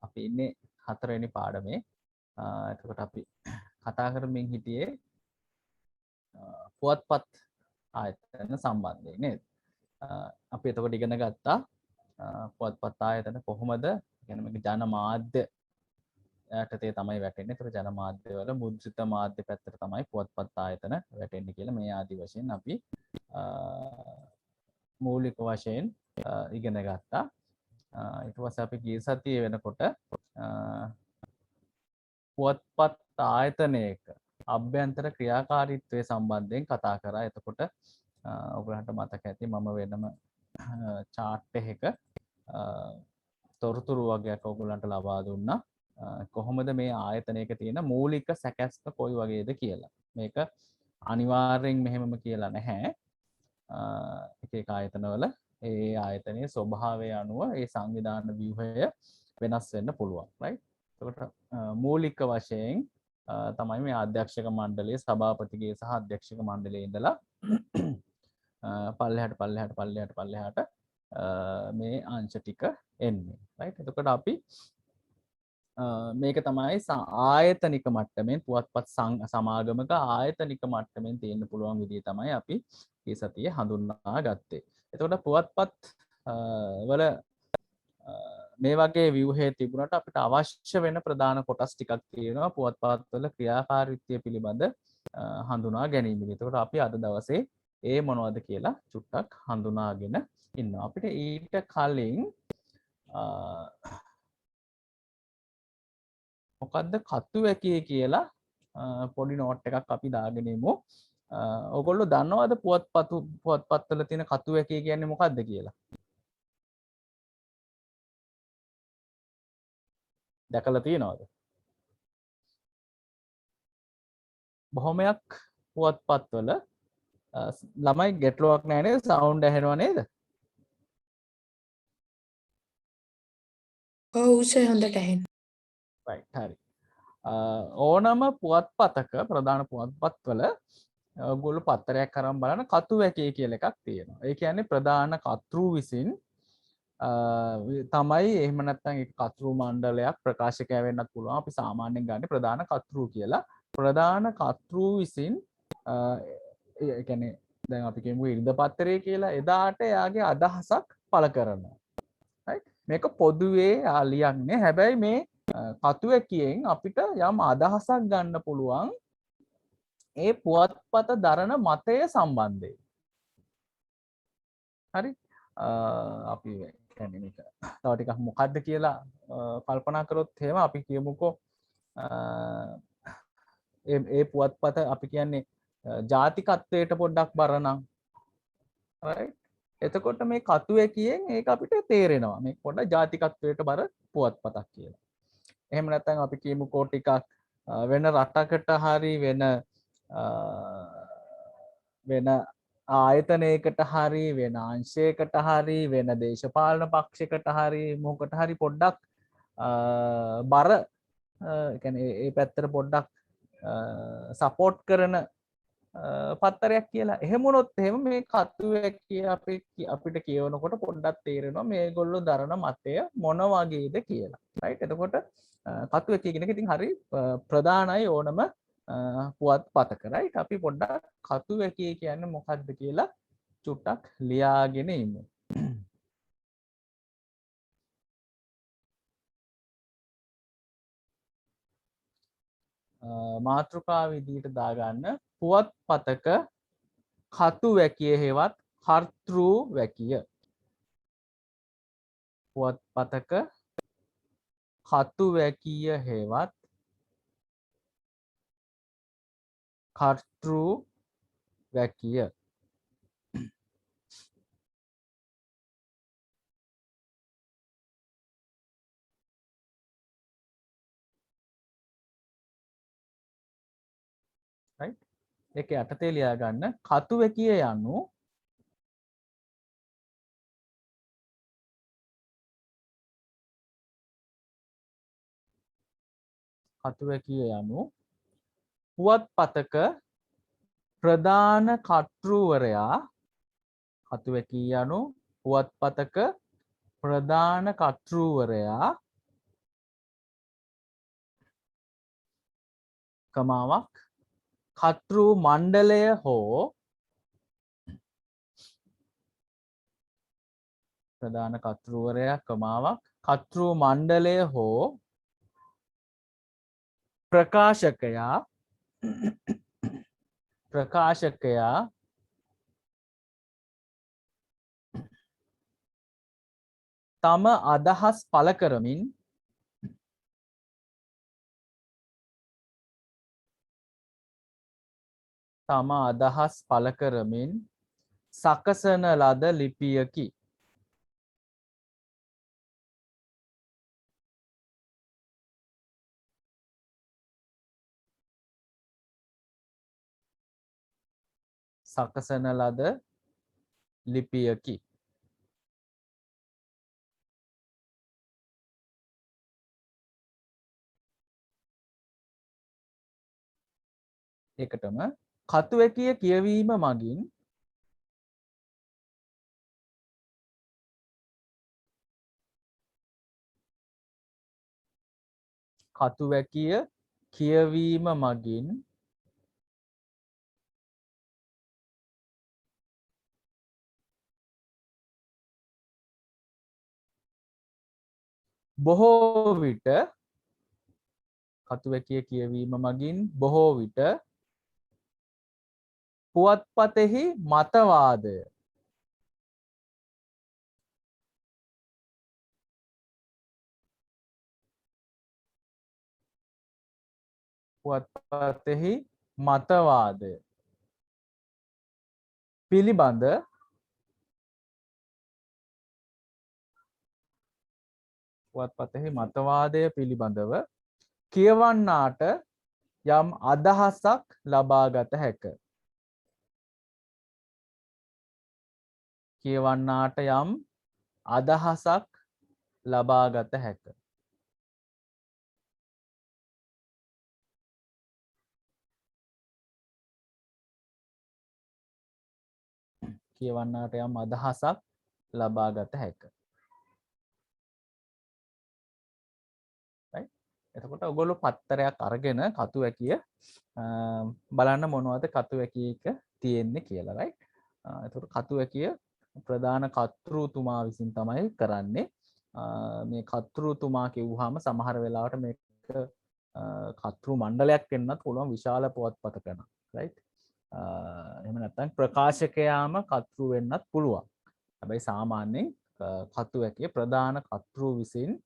අපි ඉන්නේ 4 වෙනි පාඩමේ. එතකොට අපි කතා කරමින් හිටියේ පුවත්පත් ආයතන සම්බන්ධයෙන් නේද? අපි එතකොට ඉගෙන ගත්තා පුවත්පත් ආයතන කොහොමද කියන්නේ මේක ජන මාධ්‍ය යටතේ තමයි වැටෙන්නේ. ඒතර ජන මාධ්‍ය වල මුද්‍රිත මාධ්‍ය පැත්තට තමයි පුවත්පත් ආයතන වැටෙන්නේ කියලා මේ ආදි වශයෙන් අපි මූලික වශයෙන් ඉගෙන ගත්තා. ඊට පස්සේ අපි ගිය සතියේ වෙනකොට පුවත්පත් ආයතනයක අභ්‍යන්තර ක්‍රියාකාරීත්වය සම්බන්ධයෙන් කතා කරා. එතකොට ඔයගලන්ට මතක ඇති මම වෙනම chart එකක තොරතුරු වගේක් ඔයගලන්ට ලබා දුන්නා. කොහොමද මේ ආයතනයක තියෙන මූලික සැකැස්ම කොයි වගේද කියලා. මේක අනිවාර්යෙන් මෙහෙමම කියලා නැහැ. එක එක ආයතනවල ඒ ආයතනයේ ස්වභාවය අනුව ඒ සංවිධාන ව්‍යුහය වෙනස් වෙන්න පුළුවන්. right? එතකොට මූලික වශයෙන් තමයි මේ අධ්‍යක්ෂක මණ්ඩලයේ සභාපතිගේ සහ අධ්‍යක්ෂක මණ්ඩලයේ ඉඳලා පල්ලෙහාට මේ අංශ ටික එන්නේ. right? එතකොට අපි මේක තමයි ආයතනික මට්ටමින් පුවත්පත් සමාගමක ආයතනික මට්ටමින් තියෙන්න පුළුවන් විදිය තමයි අපි මේ සතියේ හඳුන්වා ගත්තේ. එතකොට පුවත්පත් වල මේ වගේ ව්‍යුහයේ තිබුණාට අපිට අවශ්‍ය වෙන ප්‍රධාන කොටස් ටිකක් තියෙනවා පුවත්පත් වල ක්‍රියාකාරීත්වය පිළිබඳ හඳුනා ගැනීම. එතකොට අපි අද දවසේ ඒ මොනවද කියලා චුට්ටක් හඳුනාගෙන ඉන්නවා. අපිට ඊට කලින් මොකද්ද කතු වැකිය කියලා පොඩි නෝට් එකක් අපි දාගෙන ඉමු. ඔයගොල්ලෝ දන්නවද පුවත්පත්වල තියෙන කතු වැකිය කියන්නේ මොකද්ද කියලා? දැකලා තියෙනවද? බොහොමයක් පුවත්පත්වල ළමයි ගැටලුවක් නැහැ නේද? සවුන්ඩ් ඇහෙනව නේද? ඔව් සර් හොඳට ඇහෙනවා. right හරි. ඕනම පුවත්පතක ප්‍රධාන පුවත්පත්වල ඔයගොල්ලෝ පත්තරයක් අරන් බලන කතු වැකිය කියලා එකක් තියෙනවා. ඒ කියන්නේ ප්‍රධාන කතෘ විසින් තමයි එහෙම නැත්නම් ඒ කතෘ මණ්ඩලයක් ප්‍රකාශකයා වෙන්නත් පුළුවන්. අපි සාමාන්‍යයෙන් ගන්න ප්‍රධාන කතෘ කියලා. ප්‍රධාන කතෘ විසින් ඒ කියන්නේ දැන් අපි කියමු ඉරිදා පත්තරය කියලා. එදාට එයාගේ අදහසක් පළ කරනවා. right? මේක පොදුවේ ලියන්නේ. හැබැයි මේ කතු වැකියෙන් අපිට යම් අදහසක් ගන්න පුළුවන් ඒ පුවත්පත දරන මතය සම්බන්ධයෙන්. හරි? අපි කියන්නේ මේක තව ටිකක් මොකද්ද කියලා කල්පනා කරොත් එහෙම අපි කියමුකෝ ඒ පුවත්පත අපි කියන්නේ ජාතිකත්වයට පොඩ්ඩක් බර නම් right? එතකොට මේ කතු වැකියෙන් ඒක අපිට තේරෙනවා මේ පොඩ්ඩක් ජාතිකත්වයට බර පුවත්පතක් කියලා. එහෙම නැත්නම් අපි කියමුකෝ ටිකක් වෙන රටකට හරි වෙන ආයතනයකට හරි වෙන අංශයකට හරි වෙන දේශපාලන පක්ෂයකට හරි මොකට හරි පොඩ්ඩක් බර කියන්නේ ඒ පැත්තට පොඩ්ඩක් සපෝට් කරන පත්තරයක් කියලා. එහෙම වුණොත් එහෙම මේ කතු වැකිය අපිට කියවනකොට පොඩ්ඩක් තේරෙනවා මේගොල්ලෝ දරන මතය මොන වගේද කියලා. right? එතකොට කතු වැකිය කියන එක ඉතින් හරි ප්‍රධානයි ඕනම පුවත්පතක. right? අපි පොඩ්ඩක් කතු වැකිය කියන්නේ මොකක්ද කියලා චුට්ටක් ලියාගෙන ඉමු. මාතෘකාව විදිහට දාගන්න පුවත්පතක කතු වැකිය හේවත් කර්තෘ වැකිය. පුවත්පතක කතු වැකිය හේවත් කර්තෘ වැකිය. right? ඒක යටතේ ලියා ගන්න කතු වැකිය යනු කතු වැකිය යනු පුවත්පතක ප්‍රධාන කර්තෘවරයා කතු වැකිය යනු පුවත්පතක ප්‍රධාන කර්තෘවරයා කමාවක් කතෘ මණ්ඩලය හෝ ප්‍රධාන කතෘවරයා කමාවක් කතෘ මණ්ඩලය හෝ ප්‍රකාශකයා තම අදහස් පළ කරමින් සකසන ලද ලිපියකි. සකසන ලද ලිපියකි. එකටම කතුවැකිය කියවීම මගින් කතුවැකිය කියවීම මගින් බොහෝ විට කතුවැකිය කියවීම මගින් බොහෝ විට පුවත්පතෙහි මතවාදය පුවත්පතෙහි මතවාදය පිළිබඳ පුවත්පතෙහි මතවාදය පිළිබඳව කියවන්නාට යම් අදහසක් ලබාගත හැක. කියවන්නාට යම් අදහසක් ලබාගත හැක. කියවන්නාට යම් අදහසක් ලබාගත හැක. එතකොට ඔයගොල්ලෝ පත්තරයක් අරගෙන කතුවැකිය බලන්න මොනවද කතුවැකියක තියෙන්නේ කියලා right. එතකොට කතුවැකිය ප්‍රධාන කතෘතුමා විසින් තමයි කරන්නේ. මේ කතෘතුමා කිව්වහම සමහර වෙලාවට මේක කතෘ මණ්ඩලයක් වෙන්නත් පුළුවන් විශාල පුවත්පතක නම් right. එහෙම නැත්නම් ප්‍රකාශකයාම කතෘ වෙන්නත් පුළුවන්. හැබැයි සාමාන්‍යයෙන් කතුවැකිය ප්‍රධාන කතෘ විසින්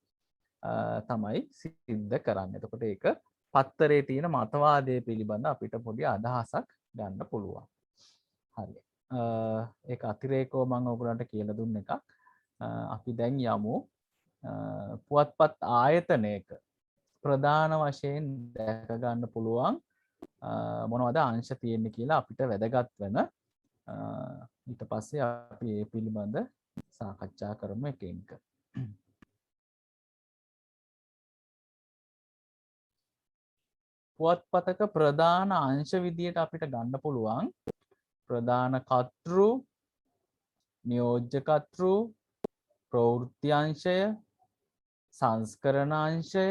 තමයි සිද්ධ කරන්නේ. එතකොට ඒක පත්තරේ තියෙන මතවාදය පිළිබඳ අපිට පොඩි අදහසක් ගන්න පුළුවන්. හරි. ඒක අතිරේකව මම ඔයගලන්ට කියලා දුන්න එකක්. අපි දැන් යමු පුවත්පත් ආයතනයක ප්‍රධාන වශයෙන් දැක ගන්න පුළුවන් මොනවද අංශ තියෙන්නේ කියලා අපිට වැදගත් වෙන ඊට පස්සේ අපි ඒ පිළිබඳ සාකච්ඡා කරමු එකින් එක. පුවත්පතක ප්‍රධාන අංශ විදියට අපිට ගන්න පුළුවන් ප්‍රධාන කතෘ, නියෝජ්‍ය කතෘ, ප්‍රවෘත්ති අංශය, සංස්කරණ අංශය,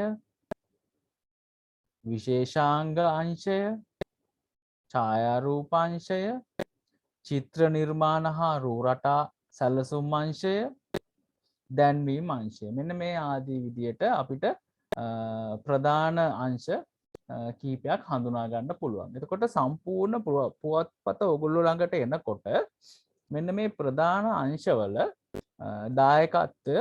විශේෂාංග අංශය, ඡායාරූප අංශය, චිත්‍ර නිර්මාණ හා රූ රටා සැලසුම් අංශය, දැන්වීම් අංශය. මෙන්න මේ ආදී විදියට අපිට ප්‍රධාන අංශ කීපයක් හඳුනා ගන්න පුළුවන්. එතකොට සම්පූර්ණ පුවත්පත ඔයගොල්ලෝ ළඟට එනකොට මෙන්න මේ ප්‍රධාන අංශවල දායකත්වය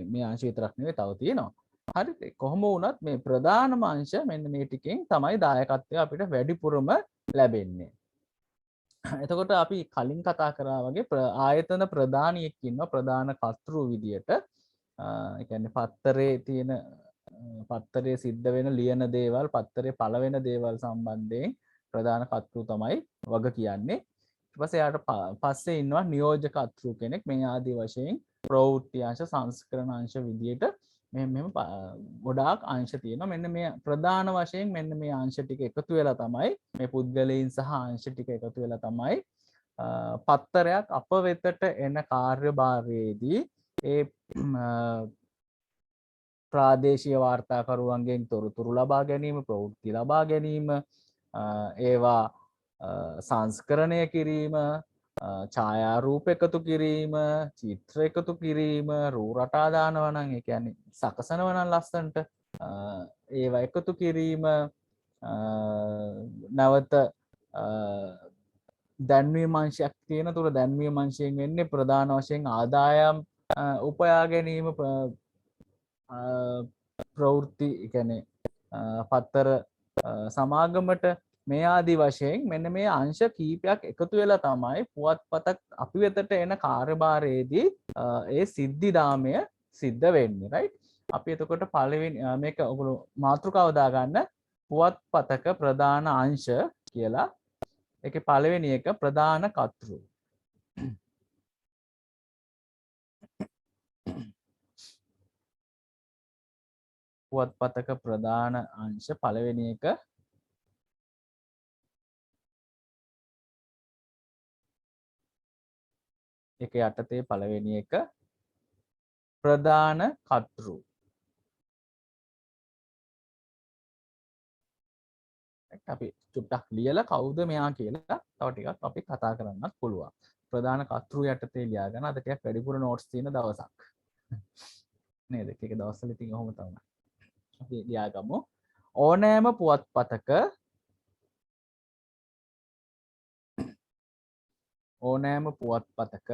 මේ අංශ විතරක් නෙවෙයි තව තියෙනවා. හරිද? කොහොම වුණත් මේ ප්‍රධානම අංශ මෙන්න මේ ටිකෙන් තමයි දායකත්වය අපිට වැඩිපුරම ලැබෙන්නේ. එතකොට අපි කලින් කතා කරා වගේ ආයතන ප්‍රධානියෙක් ඉන්නවා ප්‍රධාන කතෘ විදියට. ඒ කියන්නේ පත්තරේ තියෙන පත්තරේ සිද්ධ වෙන ලියන දේවල් පත්තරේ පළ වෙන දේවල් සම්බන්ධයෙන් ප්‍රධාන කතෘ තමයි වග කියන්නේ. ඊට පස්සේ යාට පස්සේ ඉන්නවා නියෝජක කතෘ කෙනෙක්. මේ ආදී වශයෙන් ප්‍රවෘත්ති අංශ සංස්කරණ අංශ විදියට මෙහෙම ගොඩාක් අංශ තියෙනවා. මෙන්න මේ ප්‍රධාන වශයෙන් මෙන්න මේ අංශ ටික එකතු වෙලා තමයි මේ පුද්ගලයන් සහ අංශ ටික එකතු වෙලා තමයි පත්තරයක් අප වෙතට එන කාර්යභාරයේදී ඒ ප්‍රාදේශීය වාර්තාකරුවන්ගෙන් තොරතුරු ලබා ගැනීම, ප්‍රවෘත්ති ලබා ගැනීම, ඒවා සංස්කරණය කිරීම, ඡායාරූප එකතු කිරීම, චිත්‍ර එකතු කිරීම, රූ රටා දානවා නම් ඒ කියන්නේ සකසනවා නම් ලස්සනට ඒවා එකතු කිරීම, නැවත දැන්වීම අංශයක් තියෙන තුර දැන්වීම අංශයෙන් වෙන්නේ ප්‍රධාන වශයෙන් ආදායම් උපයා ගැනීම, ප්‍රවෘත්ති කියන්නේ පත්තර සමාගමට මේ ආදි වශයෙන් මෙන්න මේ අංශ කීපයක් එකතු වෙලා තමයි පුවත්පතක් අපි වෙතට එන කාර්යභාරයේදී ඒ සිද්ධිදාමය සිද්ධ වෙන්නේ, right? අපි එතකොට පළවෙනි මේක ඔගොල්ලෝ මාතෘකාව දාගන්න පුවත්පතක ප්‍රධාන අංශ කියලා. ඒකේ පළවෙනි එක ප්‍රධාන කර්තෘ. පුවත්පතක ප්‍රධාන අංශ පළවෙනි එක එක යටතේ පළවෙනි එක ප්‍රධාන කර්තෘ. අපි චුට්ටක් ලියලා කවුද මෙයා කියලා තව ටිකක් අපි කතා කරන්නත් පුළුවන්. ප්‍රධාන කර්තෘ යටතේ ලියාගෙන අද ටිකක් වැඩිපුර නෝට්ස් තියෙන දවසක්. නේද? එක දවස්වල ඉතින් ඔහොම තමයි. අපි ලියාගමු. ඕනෑම පුවත්පතක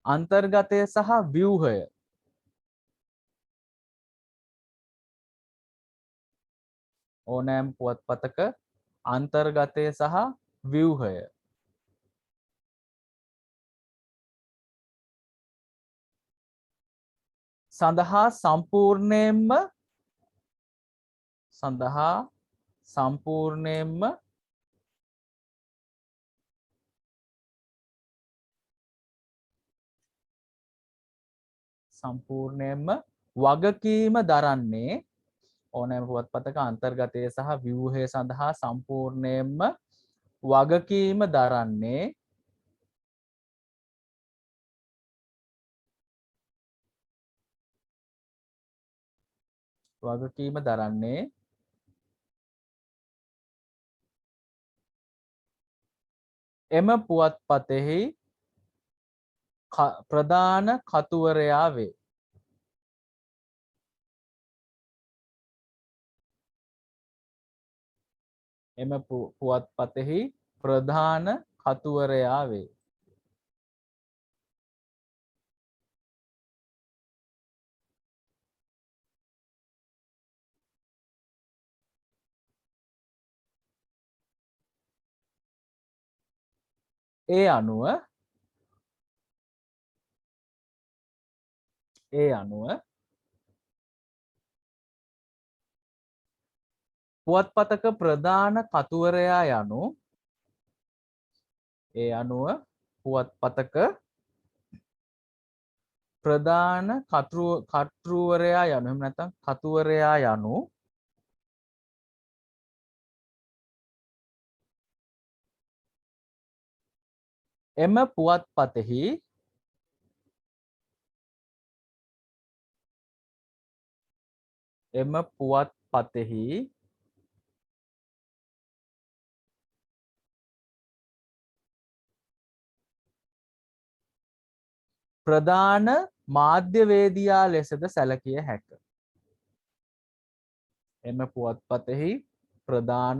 අන්තර්ගතය සහ ව්‍යුහය ඕනෑම පුවත්පතක අන්තර්ගතය සහ ව්‍යුහය සඳහා සම්පූර්ණයෙන්ම වගකීම දරන්නේ ඕනෑම පුවත්පතක අන්තර්ගතය සහ ව්‍යුහය සඳහා සම්පූර්ණයෙන්ම වගකීම දරන්නේ එම පුවත්පතෙහි ප්‍රධාන කතුවරයා වේ. එම පුවත්පතෙහි ප්‍රධාන කතුවරයා වේ. ඒ අනුව පුවත්පතක ප්‍රධාන කතුවරයා යනු ප්‍රධාන කර්තෘවරයා යනු එහෙම නැත්නම් කතුවරයා යනු එම පුවත්පතෙහි ප්‍රධාන මාධ්‍යවේදියා ලෙසද සැලකිය හැක. එම පුවත්පතෙහි ප්‍රධාන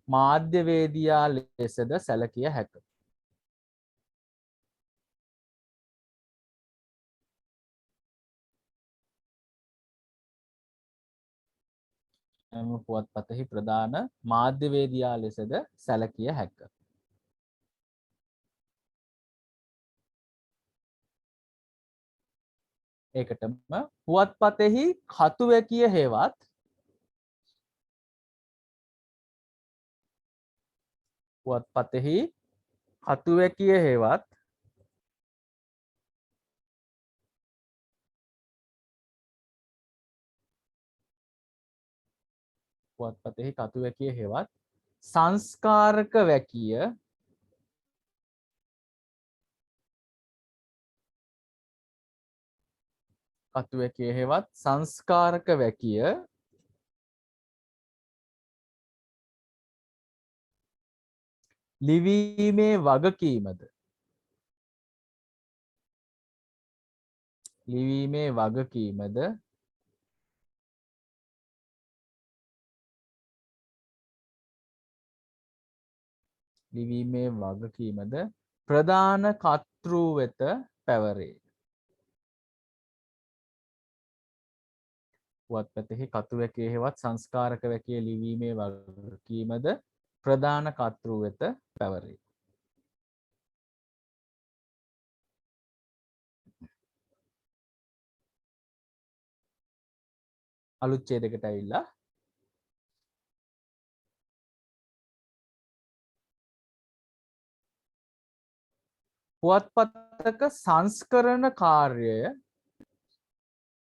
මාධ්‍යවේදියා ලෙසද සැලකිය හැක. එම පුවත්පතෙහි ප්‍රධාන මාධ්‍යවේදියා ලෙසද සැලකිය හැක. ඒකටම පුවත්පතෙහි කතුවැකිය හේවත් පුවත්පතෙහි කතුවැකිය හේවත් පුවත්පතෙහි කතුවැකිය හේවත් සංස්කාරක වැකිය කතු වැකිය හෙවත් සංස්කාරක වැකිය ලිවීමේ වගකීමද ලිවීමේ වගකීමද ලිවීමේ වගකීමද ප්‍රධාන කර්තෘ වෙත පැවරේ. පුවත්පතෙහි කතු වැකිය හෙවත් සංස්කාරක වැකිය ලිවීමේ වගකීමද ප්‍රධාන කර්තෘ වෙත පැවරේ. අලුත් ඡේදයකට ඇවිල්ලා පුවත්පතක සංස්කරණ කාර්යය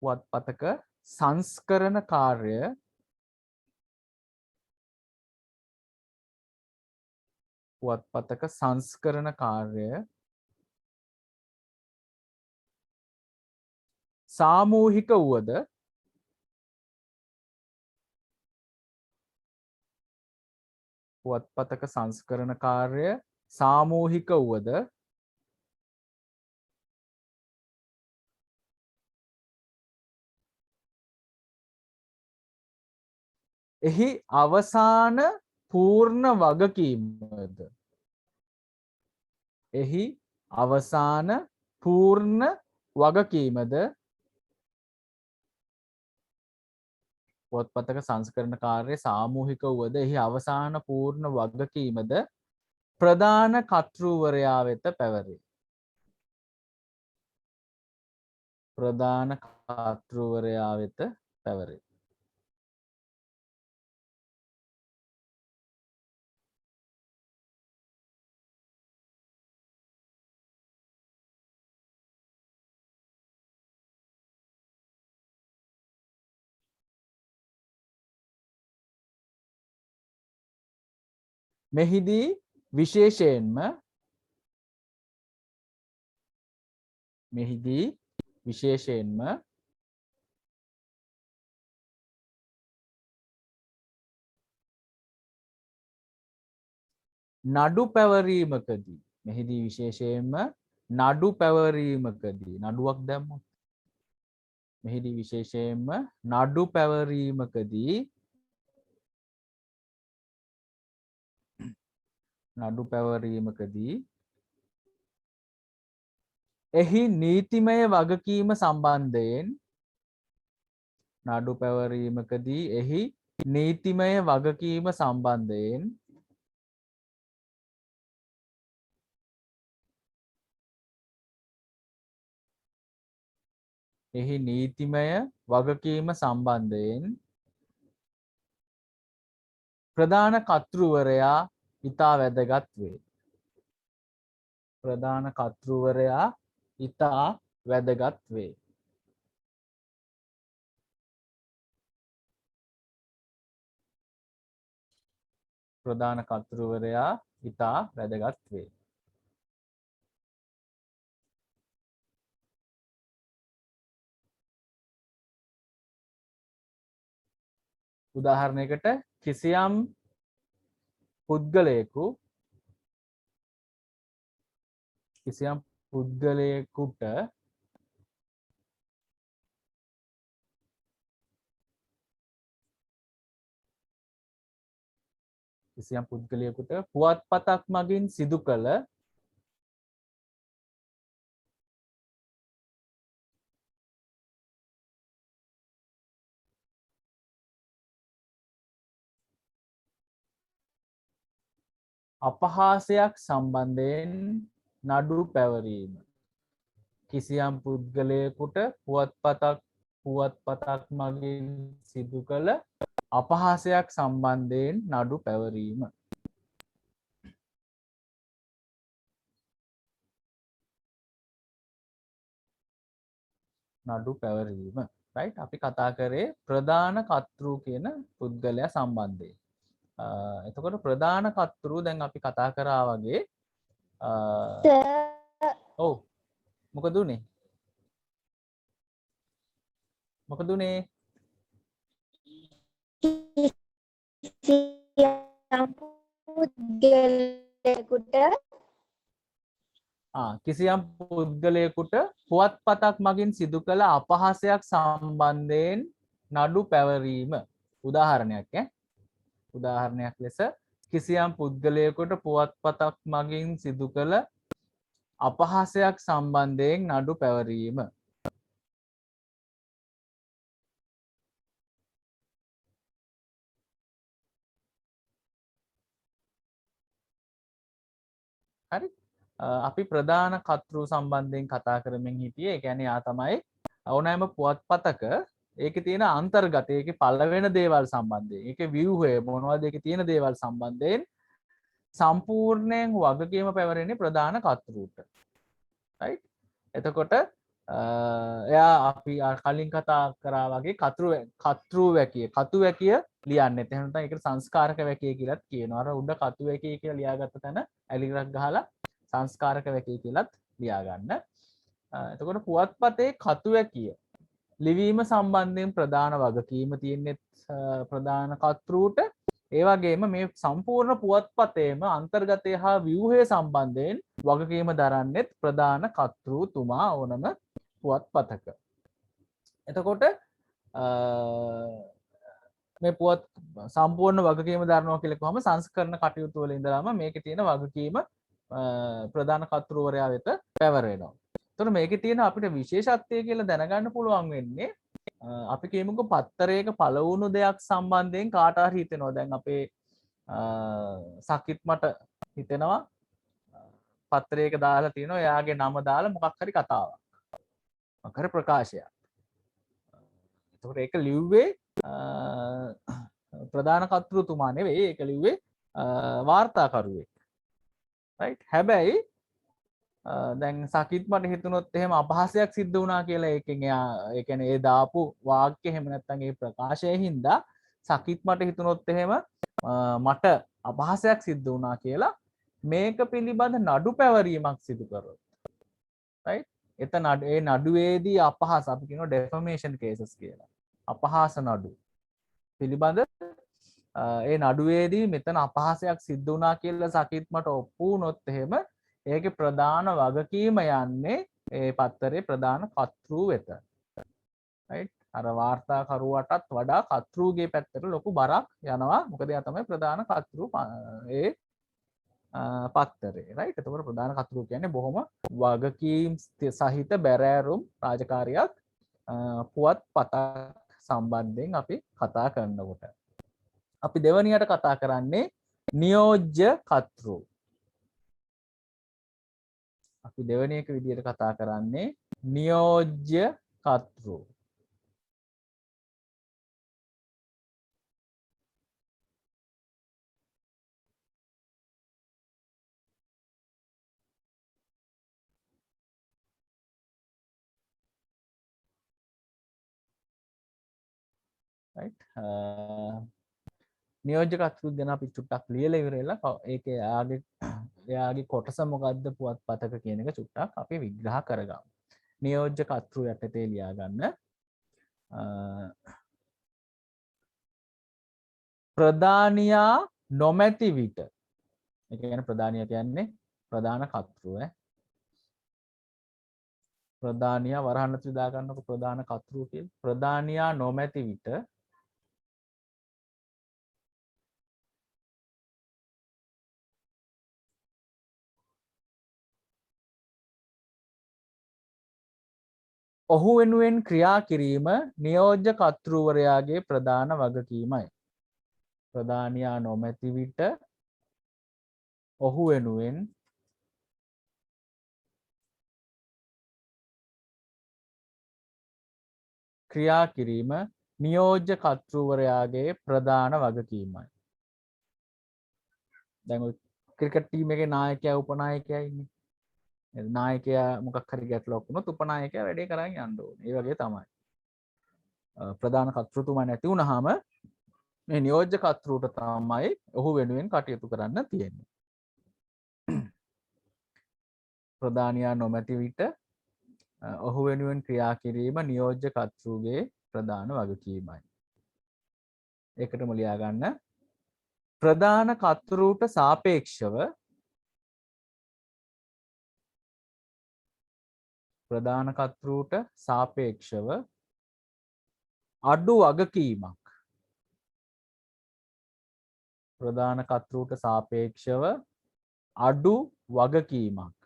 පුවත්පතක සංස්කරණ කාර්ය පුවත්පතක සංස්කරණ කාර්ය සාමූහික වුවද පුවත්පතක සංස්කරණ කාර්ය සාමූහික වුවද එහි අවසාන පූර්ණ වගකීමද එහි අවසාන පූර්ණ වගකීමද පුවත්පතක සංස්කරණ කාර්ය සාමූහික වුවද එහි අවසාන පූර්ණ වගකීමද ප්‍රධාන කර්තෘවරයා වෙත පැවරේ. ප්‍රධාන කර්තෘවරයා වෙත පැවරේ. මෙහිදී විශේෂයෙන්ම නඩු පැවරීමකදී නඩුවක් දැම්මොත් මෙහිදී විශේෂයෙන්ම නඩු පැවරීමකදී එහි නීතිමය වගකීම සම්බන්ධයෙන් ප්‍රධාන කර්තෘවරයා ඉතා වැදගත් වේ. ප්‍රධාන කර්තෘවරයා ඉතා වැදගත් වේ. ප්‍රධාන කර්තෘවරයා ඉතා වැදගත් වේ. උදාහරණයකට කිසියම් පුද්ගලයෙකුට පුවත්පතක් මගින් සිදු කළ අපහාසයක් සම්බන්ධයෙන් නඩු පැවරීම. කිසියම් පුද්ගලයෙකුට පුවත්පතක් මගින් සිදු කළ අපහාසයක් සම්බන්ධයෙන් නඩු පැවරීම. right? අපි කතා කරේ ප්‍රධාන කර්තෘ කියන පුද්ගලයා සම්බන්ධයෙන්. එතකොට ප්‍රධාන කර්තෘ දැන් අපි කතා කරා වගේ ඔව් මොකද උනේ? මොකද උනේ? කිසියම් පුද්ගලයෙකුට පුවත්පතක් මගින් සිදු කළ අපහාසයක් සම්බන්ධයෙන් නඩු පැවරීම. උදාහරණයක් ලෙස කිසියම් පුද්ගලයෙකුට පුවත්පතක් මගින් සිදු කළ අපහාසයක් සම්බන්ධයෙන් නඩු පැවරීම. හරි. අපි ප්‍රධාන කර්තෘ සම්බන්ධයෙන් කතා කරමින් හිටියේ. ඒ කියන්නේ යා තමයි ඕනෑම පුවත්පතක ඒකේ තියෙන අන්තර්ගත ඒකේ පළවෙන දේවල් සම්බන්ධයෙන් ඒකේ ව්‍යුහය මොනවද ඒකේ තියෙන දේවල් සම්බන්ධයෙන් සම්පූර්ණයෙන් වගකීම පැවරෙන්නේ ප්‍රධාන කර්තෘට. right? එතකොට එයා අපි කලින් කතා කරා වගේ කතෘ වැකිය ලියන්නේ. එහෙනම් තමයි ඒකට සංස්කාරක වැකිය කියලාත් කියනවා. අර උඩ කතු වැකිය කියලා ලියාගත්ත තැන ඇලිරක් ගහලා සංස්කාරක වැකිය කියලාත් ලියා ගන්න. එතකොට පුවත්පතේ කතු වැකිය ලිවීම සම්බන්ධයෙන් ප්‍රධාන වගකීම තියෙන්නේ ප්‍රධාන කර්තෘට. ඒ වගේම මේ සම්පූර්ණ පුවත්පතේම අන්තර්ගතය හා ව්‍යුහය සම්බන්ධයෙන් වගකීම දරන්නෙත් ප්‍රධාන කර්තෘතුමා ඕනම පුවත්පතක. එතකොට මේ පුවත් සම්පූර්ණ වගකීම දරනවා කියලා කොහොම සංස්කරණ කටයුතු වල ඉඳලාම මේකේ තියෙන වගකීම ප්‍රධාන කර්තෘවරයා වෙත පැවරෙනවා. එතකොට මේකේ තියෙන අපිට විශේෂත්වය කියලා දැනගන්න පුළුවන් වෙන්නේ අපි කියමුකෝ පත්තරයක පළ වුණු දෙයක් සම්බන්ධයෙන් කාට හරි හිතෙනවා. දැන් අපේ සකිත් මට හිතෙනවා පත්තරයක දාලා තියෙනවා එයාගේ නම දාලා මොකක් හරි කතාවක්. මොකක් හරි ප්‍රකාශයක්. එතකොට ඒක ලිව්වේ ප්‍රධාන කර්තෘතුමා නෙවෙයි. ඒක ලිව්වේ වාර්තාකරුවෙක්. right? හැබැයි දැන් සකිත් මට හිතුනොත් එහෙම අපහාසයක් සිද්ධ වුණා කියලා ඒකෙන් එයා ඒ කියන්නේ ඒ දාපු වාක්‍ය එහෙම නැත්නම් ඒ ප්‍රකාශයෙන් හින්දා සකිත් මට හිතුනොත් එහෙම මට අපහාසයක් සිද්ධ වුණා කියලා මේක පිළිබඳ නඩු පැවරීමක් සිදු කරොත් right එතන ඒ නඩුවේදී අපහාස අපි කියනවා defamation cases කියලා අපහාස නඩු පිළිබඳ ඒ නඩුවේදී මෙතන අපහාසයක් සිද්ධ වුණා කියලා සකිත් මට ඔප්පු වුණොත් එහෙම ඒකේ ප්‍රධාන වගකීම යන්නේ ඒ පත්තරේ ප්‍රධාන කර්තෘ වෙත. right? අර වාර්තාකරුවටත් වඩා කර්තෘගේ පැත්තට ලොකු බරක් යනවා. මොකද එයා තමයි ප්‍රධාන කර්තෘ ඒ පත්තරේ. right? එතකොට ප්‍රධාන කර්තෘ කියන්නේ බොහොම වගකීම් සහිත බැරෑරුම් රාජකාරියක් පුවත්පතක් සම්බන්ධයෙන් අපි කතා කරනකොට. අපි දෙවනියට කතා කරන්නේ නියෝජ්‍ය කර්තෘ. අපි දෙවෙනි එක විදිහට කතා කරන්නේ නියෝජ්‍ය කර්තෘ. right? නියෝජ්‍ය කර්තෘ ගැන අපි චුට්ටක් ලියලා ඉවරලා ඒකේ එයාගේ කොටස මොකද්ද පුවත්පතක කියන එක චුට්ටක් අපි විග්‍රහ කරගමු. නියෝජ්‍ය කර්තෘ යටතේ ලියා ගන්න ප්‍රධානියා නොමැති විට ඒ කියන්නේ ප්‍රධානියා කියන්නේ ප්‍රධාන කර්තෘ ප්‍රධානියා වරහන් ඇතුළේ දා ගන්නකො ප්‍රධාන කර්තෘ කියලා. ප්‍රධානියා නොමැති විට ඔහු වෙනුවෙන් ක්‍රියා කිරීම නියෝජ්‍ය කර්තෘවරයාගේ ප්‍රධාන වගකීමයි. ප්‍රධානියා නොමැති විට ඔහු වෙනුවෙන් ක්‍රියා කිරීම නියෝජ්‍ය කර්තෘවරයාගේ ප්‍රධාන වගකීමයි. දැන් ඔය ක්‍රිකට් ටීම් එකේ නායකයා උපනායකයා ඉන්නේ. නායකයා මොකක් හරි ගැටලුවක් වුණොත් උපනායකයා වැඩේ කරන් යන්න ඕනේ. ඒ වගේ තමයි. ප්‍රධාන කර්තෘතුමා නැති වුනහම මේ නියෝජ්‍ය කර්තෘට තමයි ඔහු වෙනුවෙන් කටයුතු කරන්න තියෙන්නේ. ප්‍රධානියා නොමැති විට ඔහු වෙනුවෙන් ක්‍රියා කිරීම නියෝජ්‍ය කර්තෘගේ ප්‍රධාන වගකීමයි. ඒකටම ලියා ගන්න. ප්‍රධාන කර්තෘට සාපේක්ෂව ප්‍රධාන කර්තෘට සාපේක්ෂව අඩු වගකීමක්. ප්‍රධාන කර්තෘට සාපේක්ෂව අඩු වගකීමක්.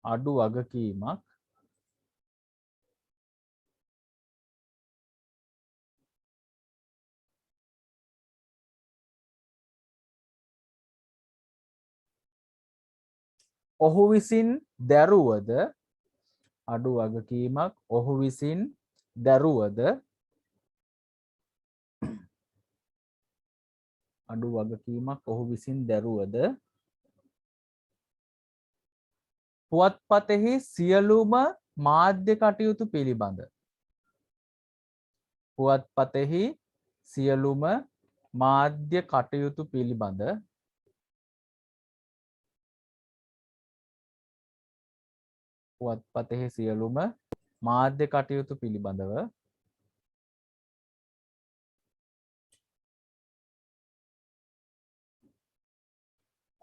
අඩු වගකීමක් ඔහු විසින් දැරුවද අඩු වගකීමක් ඔහු විසින් දැරුවද අඩු වගකීමක් ඔහු විසින් දැරුවද පුවත්පතෙහි සියලුම මාධ්‍ය කටයුතු පිළිබඳ පුවත්පතෙහි සියලුම මාධ්‍ය කටයුතු පිළිබඳ පුවත්පතෙහි සියලුම මාධ්‍ය කටයුතු පිළිබඳව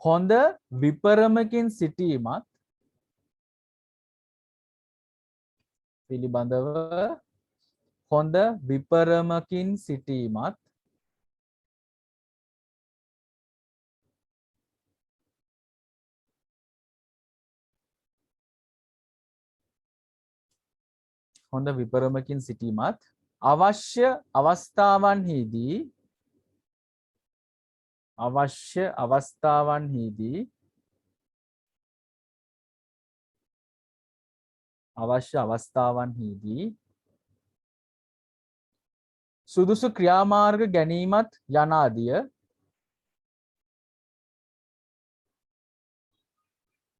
හොඳ විපරමකින් සිටීමත් පිළිබඳව හොඳ විපරමකින් සිටීමත් හොඳ විපරමකින් සිටීමත් අවශ්‍ය අවස්ථාවන්හිදී අවශ්‍ය අවස්ථාවන්හිදී අවශ්‍ය අවස්ථාවන්හිදී සුදුසු ක්‍රියාමාර්ග ගැනීමත් යනාදිය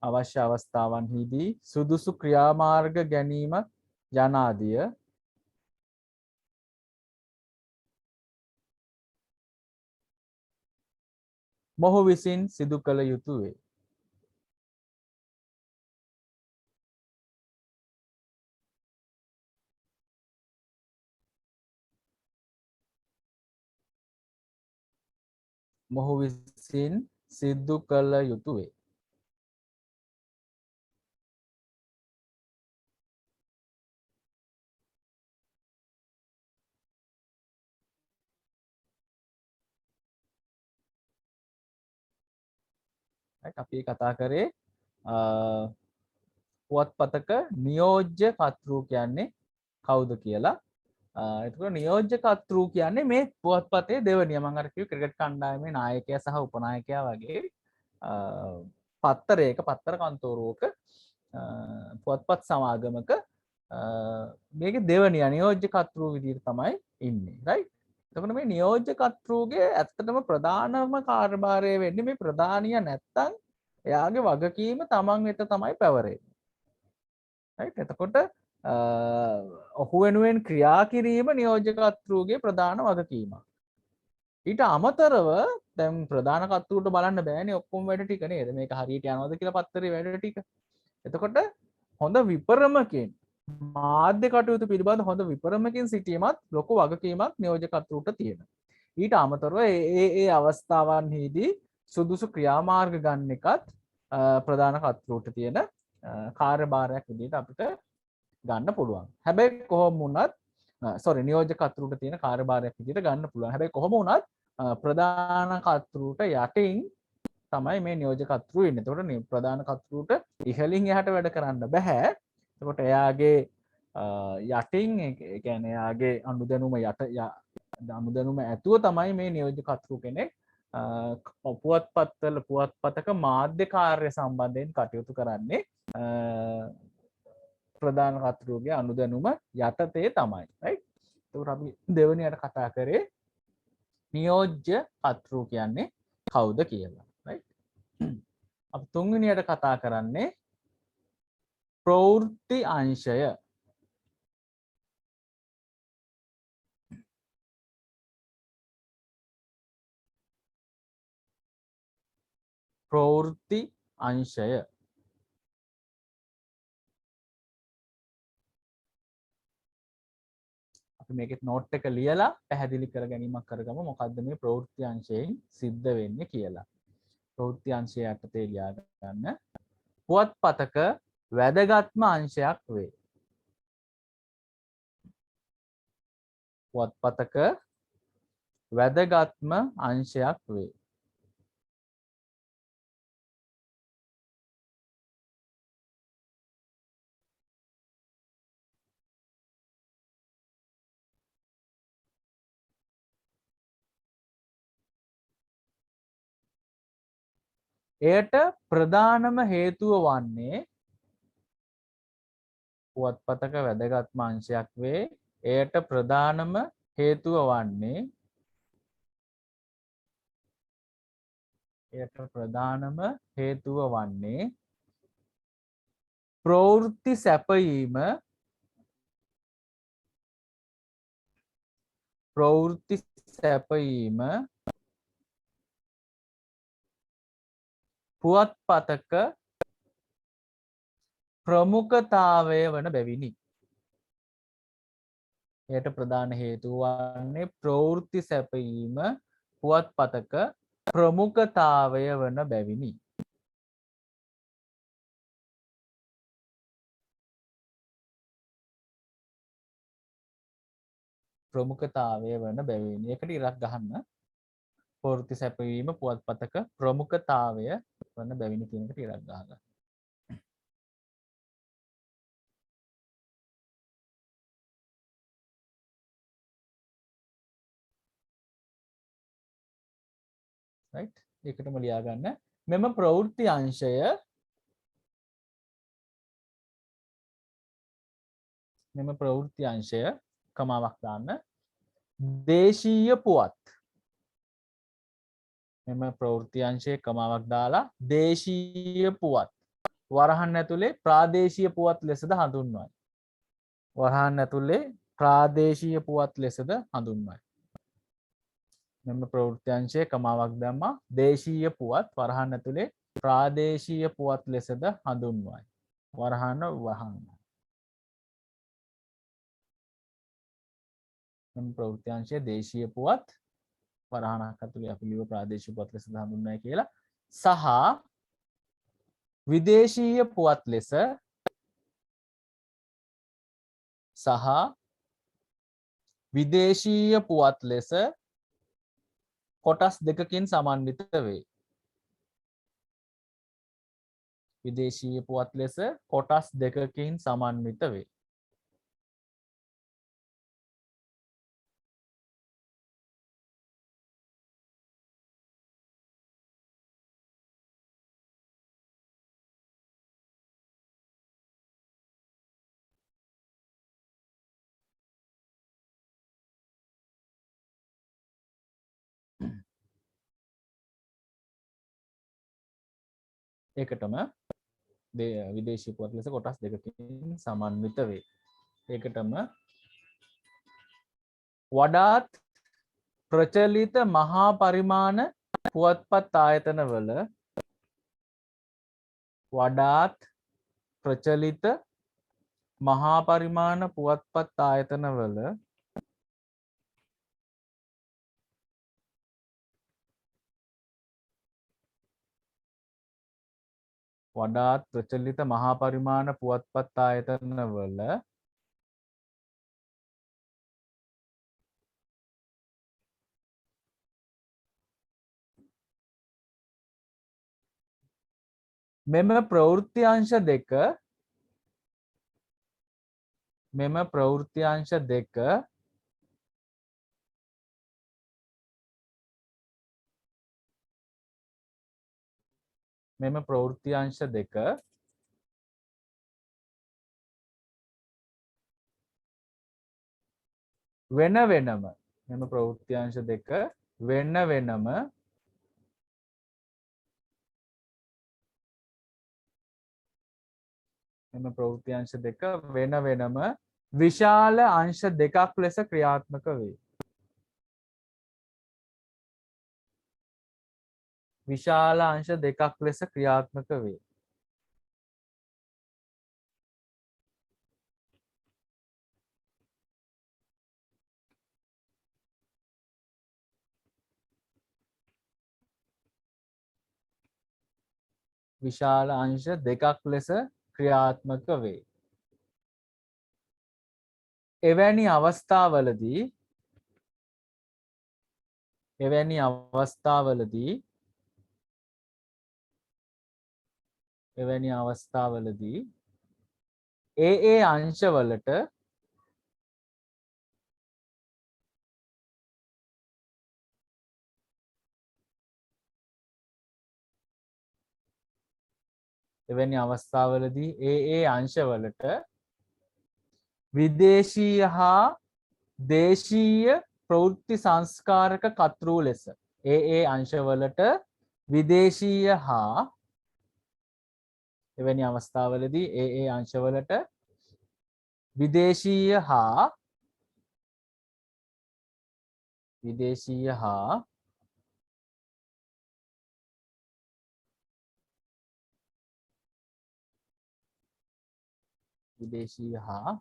අවශ්‍ය අවස්ථාවන්හිදී සුදුසු ක්‍රියාමාර්ග ගැනීමත් යනාදිය මොහු විසින් සිදු කළ යුතු වේ. මොහු විසින් සිදු කළ යුතු වේ. අපි කතා කරේ පුවත්පතක නියෝජ්‍ය කර්තෘ කියන්නේ කවුද කියලා. එතකොට නියෝජ්‍ය කර්තෘ කියන්නේ මේ පුවත්පතේ දෙවනිය. මම අර කිව්ව ක්‍රිකට් කණ්ඩායමේ නායකයා සහ උපනායකයා වගේ පත්තරයක පත්තර කන්තෝරුවක පුවත්පත් සමාගමක මේකේ දෙවනිය නියෝජ්‍ය කර්තෘ විදිහට තමයි ඉන්නේ. රයිට්. එතකොට මේ නියෝජ්‍ය කර්තෘගේ ඇත්තටම ප්‍රධානම කාර්යභාරය වෙන්නේ මේ ප්‍රධානිය නැත්තම් එයාගේ වගකීම තමන් වෙත තමයි පැවරෙන්නේ. රයිට්. එතකොට ඔහු වෙනුවෙන් ක්‍රියා කිරීම නියෝජ්‍ය කර්තෘගේ ප්‍රධාන වගකීමක්. ඊට අමතරව දැන් ප්‍රධාන කර්තෘට බලන්න බෑනේ ඔක්කොම වැඩ ටික නේද? මේක හරියට යනවද කියලා පත්තරේ වැඩ ටික. එතකොට හොඳ විපරමකින් මාධ්‍ය කටයුතු පිළිබඳ හොඳ විපරමකින් සිටීමත් ලොකු වගකීමක් නියෝජ්‍ය කර්තෘට තියෙනවා. ඊට අමතරව ඒ අවස්ථාවන්හිදී සුදුසු ක්‍රියාමාර්ග ගන්න එකත් ප්‍රධාන කර්තෘට තියෙන කාර්යභාරයක් විදිහට අපිට ගන්න පුළුවන්. හැබැයි කොහොම වුණත් නියෝජ්‍ය කර්තෘට තියෙන කාර්යභාරයක් විදිහට ගන්න පුළුවන්. හැබැයි කොහොම වුණත් ප්‍රධාන කර්තෘට යටින් තමයි මේ නියෝජ්‍ය කර්තෘ ඉන්නේ. එතකොට ප්‍රධාන කර්තෘට ඉහළින් එහාට වැඩ කරන්න බෑ. එතකොට එයාගේ යටින් ඒ කියන්නේ එයාගේ අනුදැනුම අනුදැනුම ඇතුව තමයි මේ නියෝජ්‍ය කර්තෘ කෙනෙක් පුවත්පත්වල පුවත්පතක මාධ්‍ය කාර්ය සම්බන්ධයෙන් කටයුතු කරන්නේ ප්‍රධාන කර්තෘගේ අනුදැනුම යටතේ තමයි. රයිට්. එතකොට අපි දෙවෙනියට කතා කරේ නියෝජ්‍ය කර්තෘ කියන්නේ කවුද කියලා. රයිට්. අපි තුන්වෙනියට කතා කරන්නේ ප්‍රවෘත්ති අංශය. ප්‍රවෘත්ති අංශය. අපි මේකෙත් නෝට් එක ලියලා පැහැදිලි කර ගැනීමක් කරගමු මොකද්ද මේ ප්‍රවෘත්ති අංශයෙන් සිද්ධ වෙන්නේ කියලා. ප්‍රවෘත්ති අංශය යටතේ ලියා ගන්න. පුවත්පතක වැදගත්ම අංශයක් වේ. පුවත්පතක වැදගත්ම අංශයක් වේ. එයට ප්‍රධානම හේතුව වන්නේ පුවත්පතක වැදගත්ම අංශයක් වේ. එයට ප්‍රධානම හේතුව වන්නේ ප්‍රවෘත්ති සැපයීම පුවත්පතක ප්‍රමුඛතාවය වන බැවිනි. එයට ප්‍රධාන හේතුව වන්නේ ප්‍රවෘත්ති සැපයීම පුවත්පතක ප්‍රමුඛතාවය වන බැවිනි. ප්‍රමුඛතාවය වන බැවිනි. ඒකට ඉරක් ගහන්න. ප්‍රවෘත්ති සැපයීම පුවත්පතක ප්‍රමුඛතාවය වන බැවිනි කියන එකට ඉරක් ගහගන්න. right? ඒකටම ලියා ගන්න. මෙම ප්‍රවෘත්ති අංශය කමාවක් දාන්න. දේශීය පුවත්. මෙම ප්‍රවෘත්ති අංශයේ කමාවක් දාලා දේශීය පුවත් වරහන් ඇතුලේ ප්‍රාදේශීය පුවත් ලෙසද හඳුන්වයි. වරහන් ඇතුලේ ප්‍රාදේශීය පුවත් ලෙසද හඳුන්වයි. මෙම ප්‍රවෘත්ති අංශයේ කමාවක් දැම්මා දේශීය පුවත් වරහන් ඇතුලේ ප්‍රාදේශීය පුවත් ලෙසද හඳුන්වයි. වරහන වහන්න. මෙම ප්‍රවෘත්ති අංශයේ දේශීය පුවත් වරහණක් ඇතුලේ අපි ලියුව ප්‍රාදේශීය පුවත් ලෙස හඳුන්වයි කියලා සහ විදේශීය පුවත් ලෙස කොටස් දෙකකින් සමන්විත වේ. විදේශීය පුවත් ලෙස කොටස් දෙකකින් සමන්විත වේ. ඒකටම විදේශීය පුවත් ලෙස කොටස් දෙකකින් සමන්විත වේ. ඒකටම වඩාත් ප්‍රචලිත මහා පරිමාණ පුවත්පත් ආයතනවල වඩාත් ප්‍රචලිත මහා පරිමාණ පුවත්පත් ආයතනවල වඩාත් ප්‍රචලිත මහා පරිමාණ පුවත්පත් ආයතනවල මෙම ප්‍රවෘත්ති අංශ දෙක වෙන වෙනම විශාල අංශ දෙකක් ලෙස ක්‍රියාත්මක වේ. විශාල අංශ දෙකක් ලෙස ක්‍රියාත්මක වේ. විශාල අංශ දෙකක් ලෙස ක්‍රියාත්මක වේ. එවැනි අවස්ථාවලදී එවැනි අවස්ථාවලදී එවැනි අවස්ථාවලදී ඒ අංශවලට එවැනි අවස්ථාවලදී ඒ අංශවලට විදේශීය හා දේශීය ප්‍රවෘත්ති සංස්කාරක කතෘ ලෙස ඒ අංශවලට විදේශීය හා එවැනි අවස්ථාවලදී ඒ අංශවලට විදේශීය හා විදේශීය හා විදේශීය හා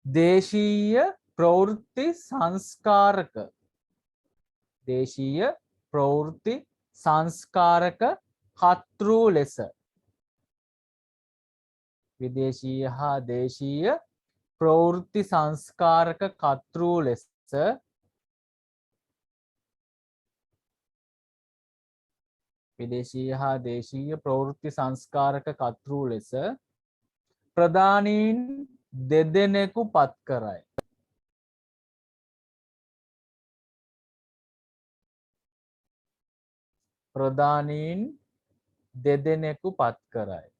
දේශීය ප්‍රවෘත්ති සංස්කාරක දේශීය ප්‍රවෘත්ති සංස්කාරක කතෘ ලෙස විදේශීය හා දේශීය ප්‍රවෘත්ති සංස්කාරක කතෘ ලෙස විදේශීය හා දේශීය ප්‍රවෘත්ති සංස්කාරක කතෘ ලෙස ප්‍රධානීන් දෙදෙනෙකු පත් කරයි. ප්‍රධානීන් දෙදෙනෙකු පත් කරයි.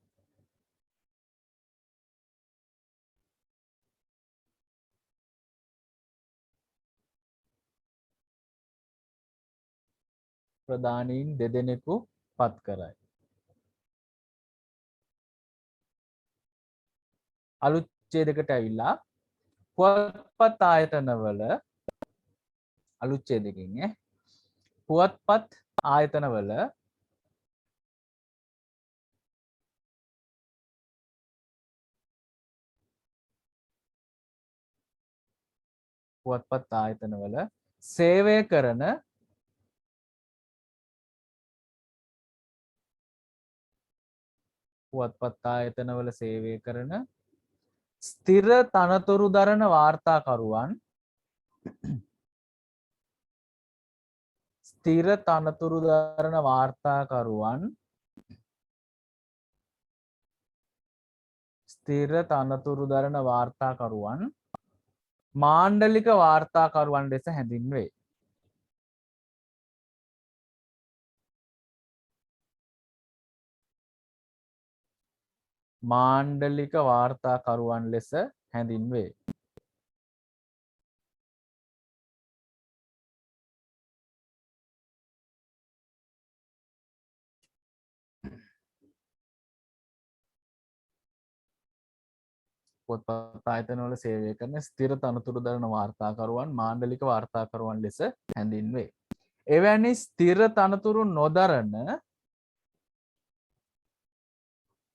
ප්‍රධානීන් දෙදෙනෙකු පත් කරයි. අලුත් ඡේදයකට ඇවිල්ලා පුවත්පත් ආයතනවල අලුත් ඡේදකින් පුවත්පත් ආයතනවල පුවත්පත් ආයතනවල සේවය කරන පුවත්පත් ආයතනවල සේවය කරන ස්ථිර තනතුරු දරන වාර්තාකරුවන් ස්ථිර තනතුරු දරන වාර්තාකරුවන් ස්ථිර තනතුරු දරන වාර්තාකරුවන් මාණ්ඩලික වාර්තාකරුවන් ලෙස හැඳින්වේ. මාණ්ඩලික වාර්තාකරුවන් ලෙස හැඳින්වේ. පොත්පත් ආයතනවල සේවය කරන ස්ථිර තනතුරු දරන වාර්තාකරුවන් මාණ්ඩලික වාර්තාකරුවන් ලෙස හැඳින්වේ. එවැනි ස්ථිර තනතුරු නොදරන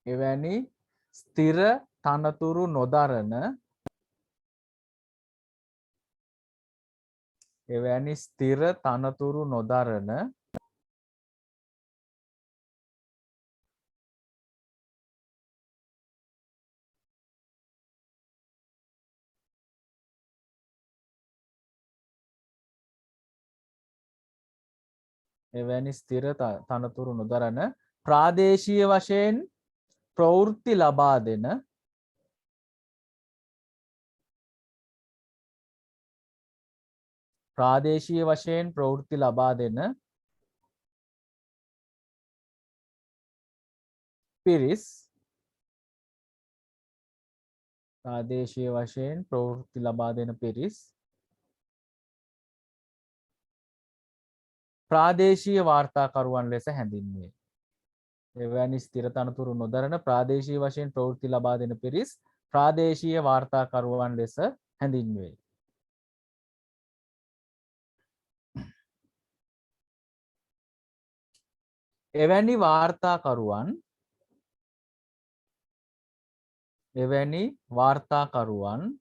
එවැනි ස්ථිර තනතුරු නොදරන එවැනි ස්ථිර තනතුරු නොදරන එවැනි ස්ථිර තනතුරු නොදරන ප්‍රාදේශීය වශයෙන් ප්‍රවෘත්ති ලබා දෙන ප්‍රාදේශීය වශයෙන් ප්‍රවෘත්ති ලබා දෙන පිරිස් ප්‍රාදේශීය වශයෙන් ප්‍රවෘත්ති ලබා දෙන පිරිස් ප්‍රාදේශීය වාර්තාකරුවන් ලෙස හැඳින්වේ. එවැනි ස්ථිර තනතුරු නොදරන ප්‍රාදේශීය වශයෙන් ප්‍රවෘත්ති ලබා දෙන පිරිස් ප්‍රාදේශීය වාර්තාකරුවන් ලෙස හැඳින්වේ. එවැනි වාර්තාකරුවන් එවැනි වාර්තාකරුවන්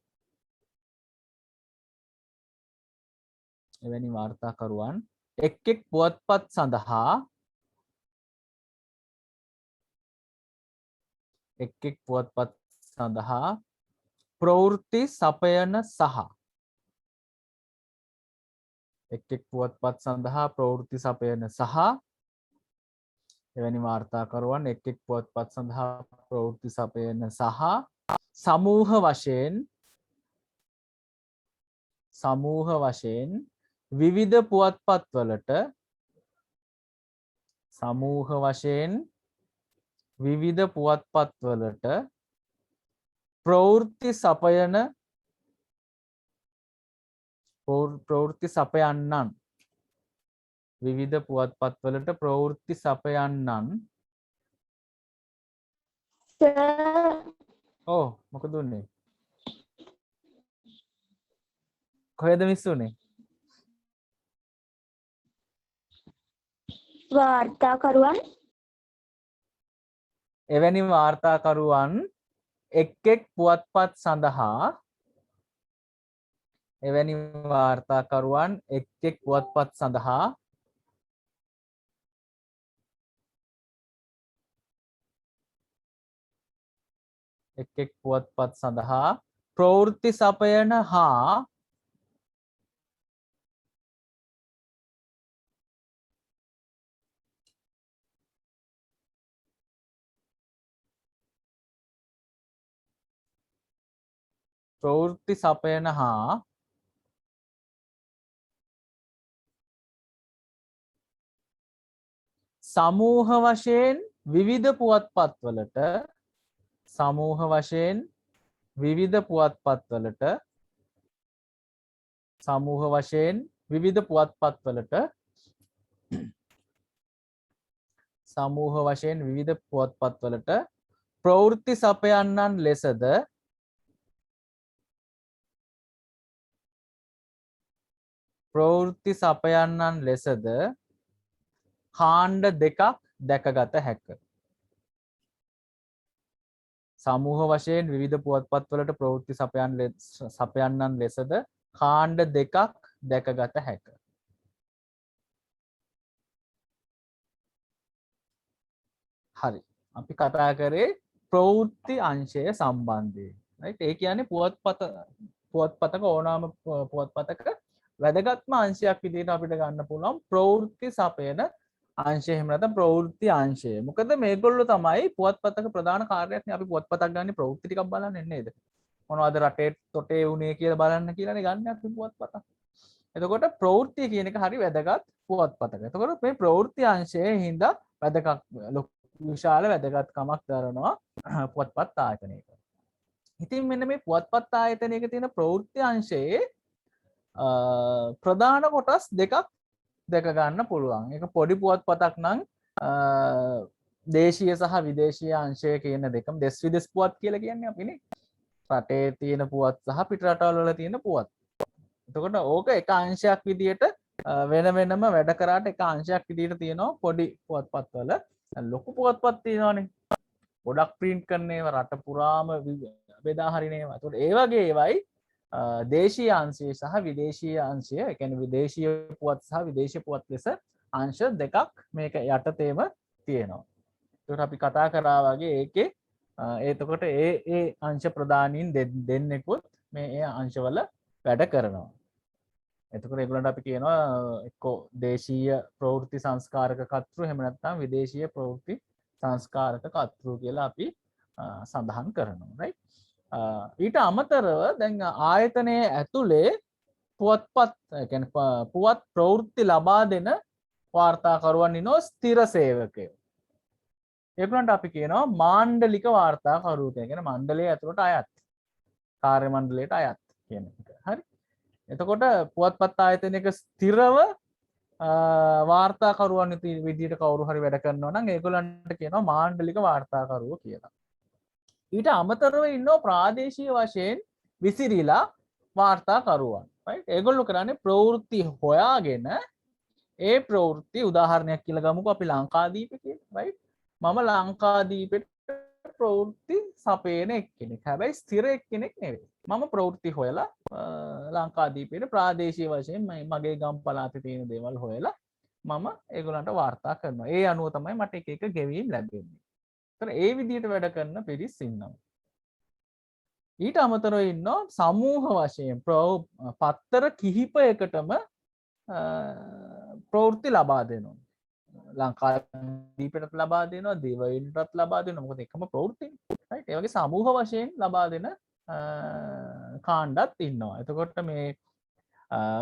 එවැනි වාර්තාකරුවන් එක් එක් පුවත්පත් සඳහා එක් එක් පුවත්පත් සඳහා ප්‍රවෘත්ති සපයන සහ එක් එක් පුවත්පත් සඳහා ප්‍රවෘත්ති සපයන සහ එවැනි වාර්තාකරුවන් එක් එක් පුවත්පත් සඳහා ප්‍රවෘත්ති සපයන සහ සමූහ වශයෙන් විවිධ පුවත්පත්වලට සමූහ වශයෙන් විවිධ පුවත්පත්වලට ප්‍රවෘත්ති සපයන්නන් විවිධ පුවත්පත්වලට ප්‍රවෘත්ති සපයන්නන් මොකද උන්නේ කොහෙද මිස් උනේ වාර්තාකරුවන් එවැනි වාර්තාකරුවන් එක් එක් පුවත්පත් සඳහා එවැනි වාර්තාකරුවන් එක් එක් පුවත්පත් සඳහා එක් එක් පුවත්පත් සඳහා ප්‍රවෘත්ති සපයන හා සමූහ වශයෙන් විවිධ පුවත්පත්වලට සමූහ වශයෙන් විවිධ පුවත්පත්වලට සමූහ වශයෙන් විවිධ පුවත්පත්වලට සමූහ වශයෙන් විවිධ පුවත්පත්වලට ප්‍රවෘත්ති සපයන්නන් ලෙසද කාණ්ඩ දෙකක් දැකගත හැක. සමූහ වශයෙන් විවිධ පුවත්පත්වලට ප්‍රවෘත්ති සපයන්නන් ලෙසද කාණ්ඩ දෙකක් දැකගත හැක. හරි. අපි කතා කරේ ප්‍රවෘත්ති අංශය සම්බන්ධයෙන්. right? ඒ කියන්නේ පුවත්පතක ඕනෑම පුවත්පතක වැදගත්ම අංශයක් විදිහට අපිට ගන්න පුළුවන් ප්‍රවෘත්ති සපයන අංශය එහෙම නැත්නම් ප්‍රවෘත්ති අංශය. මොකද මේගොල්ලෝ තමයි පුවත්පතක ප්‍රධාන කාර්යයක්නේ. අපි පුවත්පතක් ගන්න ප්‍රවෘත්ති ටිකක් බලන්නේ නේද? මොනවද රටේ තොටේ උනේ කියලා බලන්න කියලානේ ගන්න අපි පුවත්පතක්. එතකොට ප්‍රවෘත්ති කියන එක හරි වැදගත් පුවත්පතක. එතකොට මේ ප්‍රවෘත්ති අංශයේ හින්දා වැදගත් විශාල වැදගත්කමක් දරනවා පුවත්පත් ආයතනයක. ඉතින් මෙන්න මේ පුවත්පත් ආයතනයක තියෙන ප්‍රවෘත්ති අංශයේ ප්‍රධාන කොටස් දෙකක් දැක ගන්න පුළුවන්. ඒක පොඩි පුවත්පතක් නම් දේශීය සහ විදේශීය අංශය කියන දෙකම දෙස් විදෙස් පුවත් කියලා කියන්නේ අපිනේ. රටේ තියෙන පුවත් සහ පිට රටවල් වල තියෙන පුවත්. එතකොට ඕක එක අංශයක් විදියට වෙන වෙනම වැඩ කරාට එක අංශයක් විදියට තියෙනවා පොඩි පුවත්පත්වල. ලොකු පුවත්පත් තියෙනවානේ. ගොඩක් print කරන ඒවා රට පුරාම බෙදා හරින ඒවා. එතකොට ඒ වගේ ඒවයි දේශීය අංශය සහ විදේශීය අංශය, ඒ කියන්නේ විදේශීය පුවත් සහ විදේශීය පුවත් ලෙස අංශ දෙකක් මේක යටතේම තියෙනවා. ඒකට අපි කතා කරා වගේ ඒකේ එතකොට ඒ අංශ ප්‍රධානීන් දෙන්නෙකුත් මේ අංශවල වැඩ කරනවා. එතකොට ඒගොල්ලන්ට අපි කියනවා එක්කෝ දේශීය ප්‍රවෘත්ති සංස්කාරක කර්තෘ එහෙම නැත්නම් විදේශීය ප්‍රවෘත්ති සංස්කාරක කර්තෘ කියලා අපි සඳහන් කරනවා. right? ඊට අමතරව දැන් ආයතනයේ ඇතුලේ පුවත්පත් කියන්නේ පුවත් ප්‍රවෘත්ති ලබා දෙන වාර්තාකරුවන් ඉනෝ ස්ථිර සේවකයෝ. ඒගොල්ලන්ට අපි කියනවා මාණ්ඩලික වාර්තාකරු කියලා. කියන්නේ මණ්ඩලයේ ඇතුළට අයත්. කාර්ය මණ්ඩලයට අයත් කියන එක. හරි. එතකොට පුවත්පත් ආයතනයක ස්ථිරව වාර්තාකරුවන් විදියට කවුරු හරි වැඩ කරනවා නම් ඒගොල්ලන්ට කියනවා මාණ්ඩලික වාර්තාකරුවෝ කියලා. ඊට අමතරව ඉන්නවා ප්‍රාදේශීය වශයෙන් විසිරීලා වාර්තාකරුවන්. right? ඒගොල්ලෝ කරන්නේ ප්‍රවෘත්ති හොයාගෙන ඒ ප්‍රවෘත්ති උදාහරණයක් කියලා ගමුකෝ අපි ලංකාදීප කියලා right මම ලංකාදීපෙට ප්‍රවෘත්ති සපයන එක්කෙනෙක් හැබැයි ස්ථිර එක්කෙනෙක් නෙවෙයි මම ප්‍රවෘත්ති හොයලා ලංකාදීපයට ප්‍රාදේශීය වශයෙන් මගේ ගම් පළාතේ තියෙන දේවල් හොයලා මම ඒගොල්ලන්ට වාර්තා කරනවා ඒ අනුව තමයි මට එක එක ගෙවීම් ලැබෙන්නේ. ඒතර ඒ විදිහට වැඩ කරන පිරිස් ඉන්නවා. ඊට අමතරව ඉන්නවා සමූහ වශයෙන් පත්තර කිහිපයකටම ප්‍රවෘත්ති ලබා දෙනවා. ලංකාදීපටත් ලබා දෙනවා දේවයින්ටත් ලබා දෙනවා මොකද එකම ප්‍රවෘත්තිනේ right ඒ වගේ සමූහ වශයෙන් ලබා දෙන කාණ්ඩත් ඉන්නවා. එතකොට මේ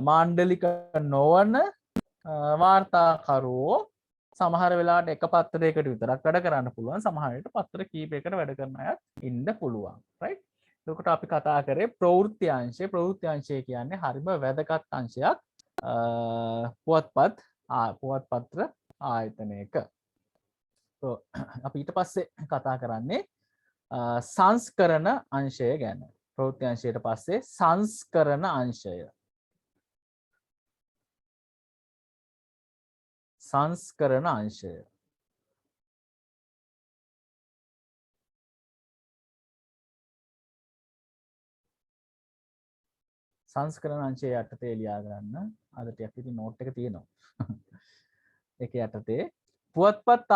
මාණ්ඩලික නොවන වාර්තාකරුවෝ සමහර වෙලාවට එක පත්තරයකට විතරක් වැඩ කරන්න පුළුවන් සමහර විට පත්තර කීපයකට වැඩ කරන අයත් ඉන්න පුළුවන් right. එතකොට අපි කතා කරේ ප්‍රවෘත්ති අංශය. ප්‍රවෘත්ති අංශය කියන්නේ හරිම වැදගත් අංශයක් පුවත්පත්‍ර ආයතනයක. අපි ඊට පස්සේ කතා කරන්නේ සංස්කරණ අංශය ගැන. ප්‍රවෘත්ති අංශයට පස්සේ සංස්කරණ අංශය. සංස්කරණ අංශය. සංස්කරණ අංශය යටතේ ලියා ගන්න. අද ටිකක් ඉතින් නෝට් එක තියෙනවා. ඒක යටතේ පුවත්පත්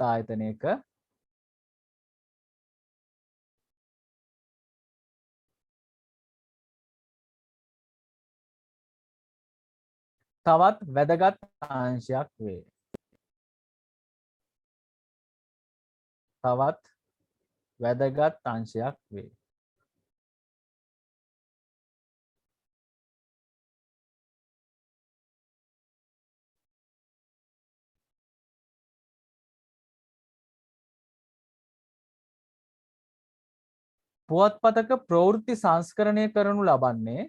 ආයතනයක තවත් වැදගත් අංශයක් වේ. තවත් වැදගත් අංශයක් වේ. පුවත්පතක ප්‍රවෘත්ති සංස්කරණය කරනු ලබන්නේ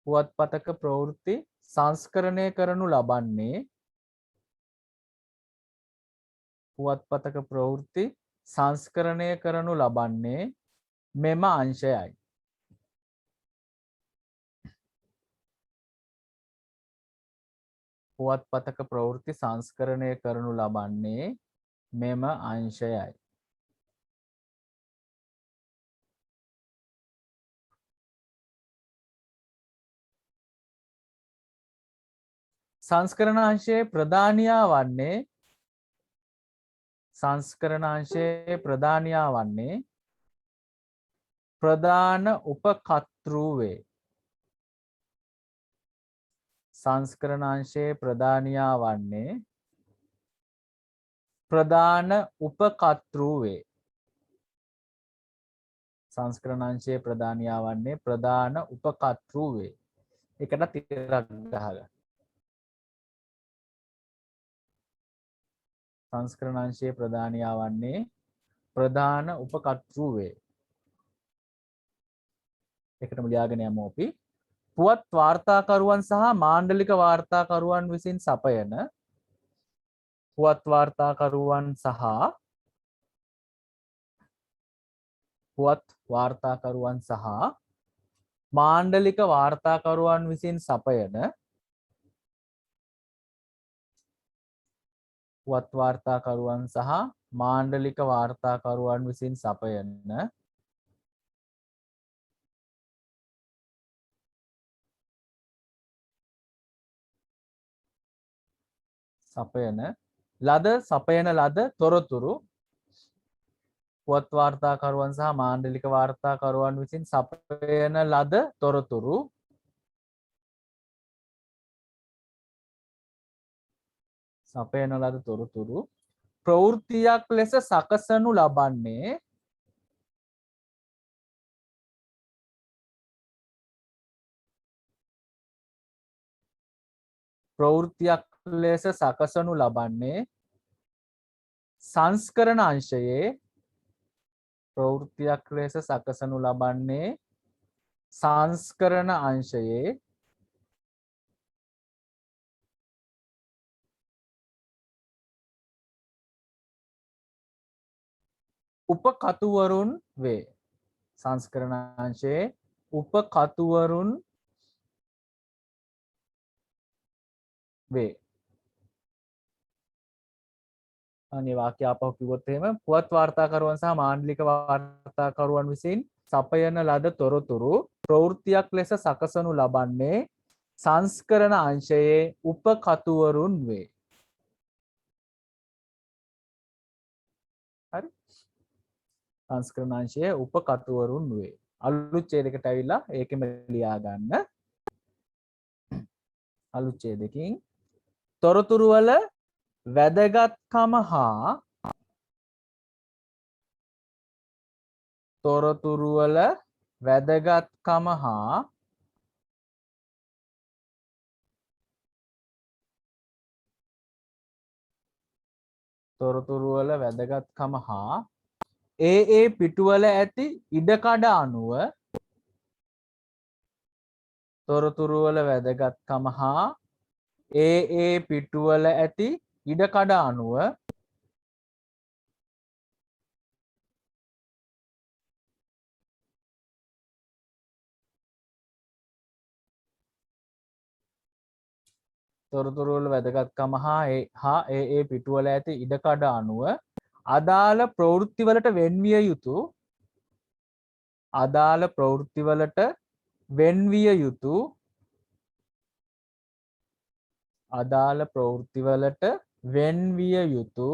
පුවත්පතක ප්‍රවෘත්ති සංස්කරණය කරනු ලබන්නේ පුවත්පතක ප්‍රවෘත්ති සංස්කරණය කරනු ලබන්නේ මෙම අංශයයි. පුවත්පතක ප්‍රවෘත්ති සංස්කරණය කරනු ලබන්නේ මෙම අංශයයි. සංස්කරණාංශයේ ප්‍රධානියා වන්නේ ප්‍රධාන උපකර්තෘ වේ. සංස්කරණාංශයේ ප්‍රධානියා වන්නේ ප්‍රධාන උපකර්තෘ වේ. සංස්කරණාංශයේ ප්‍රධානියා වන්නේ ප්‍රධාන උපකර්තෘ වේ. ඒකට තිරක් ගහගන්න. සංස්කරණාංශයේ ප්‍රධානියා වන්නේ ප්‍රධාන උපකර්තෘ වේ. එකටම ලියාගෙන යමු අපි. පුවත් වාර්තාකරුවන් සහ මාණ්ඩලික වාර්තාකරුවන් විසින් සපයන පුවත් වාර්තාකරුවන් සහ මාණ්ඩලික වාර්තාකරුවන් විසින් සපයන පුවත් වාර්තාකරුවන් සහ මාණ්ඩලික වාර්තාකරුවන් විසින් සපයන ලද තොරතුරු පුවත් වාර්තාකරුවන් සහ මාණ්ඩලික වාර්තාකරුවන් විසින් සපයන ලද තොරතුරු ප්‍රවෘත්තියක් ලෙස සකසනු ලබන්නේ සංස්කරණ අංශයේ උපකතුවරුන් වේ. සංස්කරණාංශයේ උපකතුවරුන් වේ. අනේ වාක්‍ය ආපහු කිව්වොත් එහෙම පුවත් වාර්තාකරුවන් සහ මාණ්ඩලික වාර්තාකරුවන් විසින් සපයන ලද තොරතුරු ප්‍රවෘත්තියක් ලෙස සකසනු ලබන්නේ සංස්කරණ අංශයේ උපකතුවරුන් වේ. හරි? සංස්කරණ අංශයේ උපකතුවරුන් වේ. අලුත් ඡේදයකට ඇවිල්ලා ඒකෙම ලියා ගන්න. අලුත් ඡේදකින් තොරතුරු වල වැදගත්කම හා තොරතුරු වල වැදගත්කම හා තොරතුරු වල වැදගත්කම හා ඒ පිටුවල ඇති ඉඩකඩ අනුව තොරතුරු වල වැදගත්කම හා ඒ පිටුවල ඇති ඉඩකඩ අනුව තොරතුරු වල වැදගත්කම හා ඒ පිටුවල ඇති ඉඩකඩ අනුව අදාළ ප්‍රවෘත්තිවලට වෙන්විය යුතු අදාළ ප්‍රවෘත්තිවලට වෙන්විය යුතු අදාළ ප්‍රවෘත්තිවලට වෙන්විය යුතු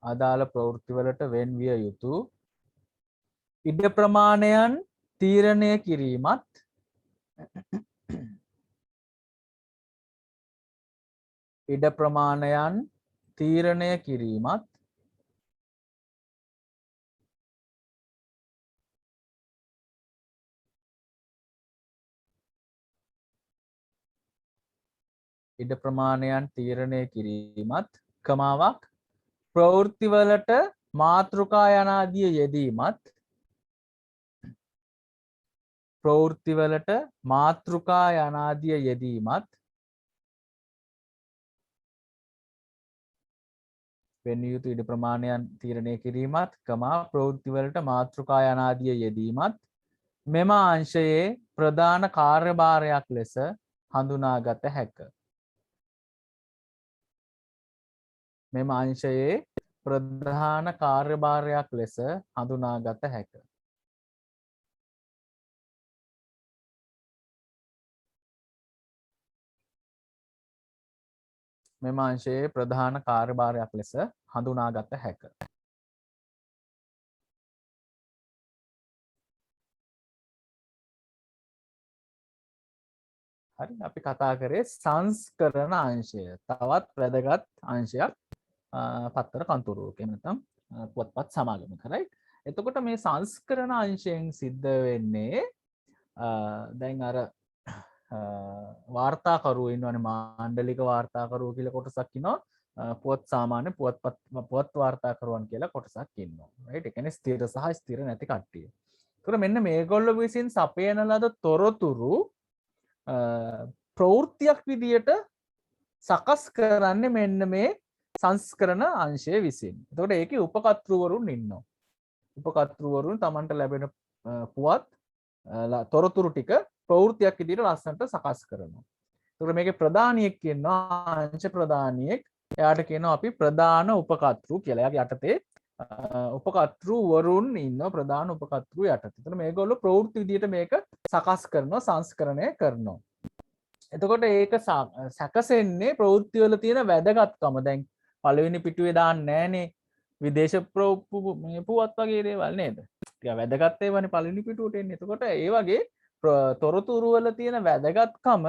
අදාළ ප්‍රවෘත්තිවලට වෙන්විය යුතු ඉඩ ප්‍රමාණයන් තීරණය කිරීමත් ඉඩ ප්‍රමාණයන් තීරණය කිරීමත් ඉඩ ප්‍රමාණයන් තීරණය කිරීමත් කමාවක් ප්‍රවෘත්තිවලට මාතෘකා යනාදිය යෙදීමත් ප්‍රවෘත්තිවලට මාතෘකා යනාදිය යෙදීමත් වෙන්විය යුතු ඉඩ ප්‍රමාණයන් තීරණය කිරීමත් කමා ප්‍රවෘත්තිවලට මාතෘකා යනාදිය යෙදීමත් මෙම අංශයේ ප්‍රධාන කාර්යභාරයක් ලෙස හඳුනාගත හැක. මෙම අංශයේ ප්‍රධාන කාර්යභාරයක් ලෙස හඳුනාගත හැක. මෙම අංශයේ ප්‍රධාන කාර්යභාරයක් ලෙස හඳුනාගත හැක. හරි අපි කතා කරේ සංස්කරණ අංශය. තවත් වැදගත් අංශයක් පත්තර කන්තරුවක නැත්නම් පුවත්පත් සමාගමක right. එතකොට මේ සංස්කරණ අංශයෙන් සිද්ධ වෙන්නේ දැන් අර වාර්තාකරුවෝ ඉන්නවනේ මාණ්ඩලික වාර්තාකරුවෝ කියලා කොටසක් ඉන්නවා පුවත් සාමාන්‍ය පුවත් වාර්තාකරුවන් කියලා කොටසක් ඉන්නවා right. ඒ කියන්නේ ස්ථිර සහ ස්ථිර නැති කට්ටිය. ඒතකොට මෙන්න මේගොල්ලෝ විසින් සපයන ලද තොරතුරු ප්‍රවෘත්තියක් විදියට සකස් කරන්නේ මෙන්න මේ සංස්කරණ අංශය විසින්. එතකොට ඒකේ උපකර්තෘවරුන් ඉන්නවා. උපකර්තෘවරුන් Tamanට ලැබෙන පුවත් තොරතුරු ටික ප්‍රවෘත්තියක් විදියට ලස්සනට සකස් කරනවා. එතකොට මේකේ ප්‍රධානියෙක් ඉන්නවා අංශ ප්‍රධානියෙක්. එයාට කියනවා අපි ප්‍රධාන උපකර්තෘ කියලා. එයාගේ යටතේ උපකර්තෘවරුන් ඉන්නවා ප්‍රධාන උපකර්තෘ යටතේ. එතකොට මේගොල්ලෝ ප්‍රවෘත්ති විදියට මේක සකස් කරනවා සංස්කරණය කරනවා. එතකොට ඒක සැකසෙන්නේ ප්‍රවෘත්තිවල තියෙන වැදගත්කම. දැන් පළවෙනි පිටුවේ දාන්නේ නැහනේ විදේශ පුවත් වගේ දේවල් නේද? ටික වැදගත් ඒවානේ පළවෙනි පිටුවට එන්නේ. එතකොට ඒ වගේ තොරතුරු වල තියෙන වැදගත්කම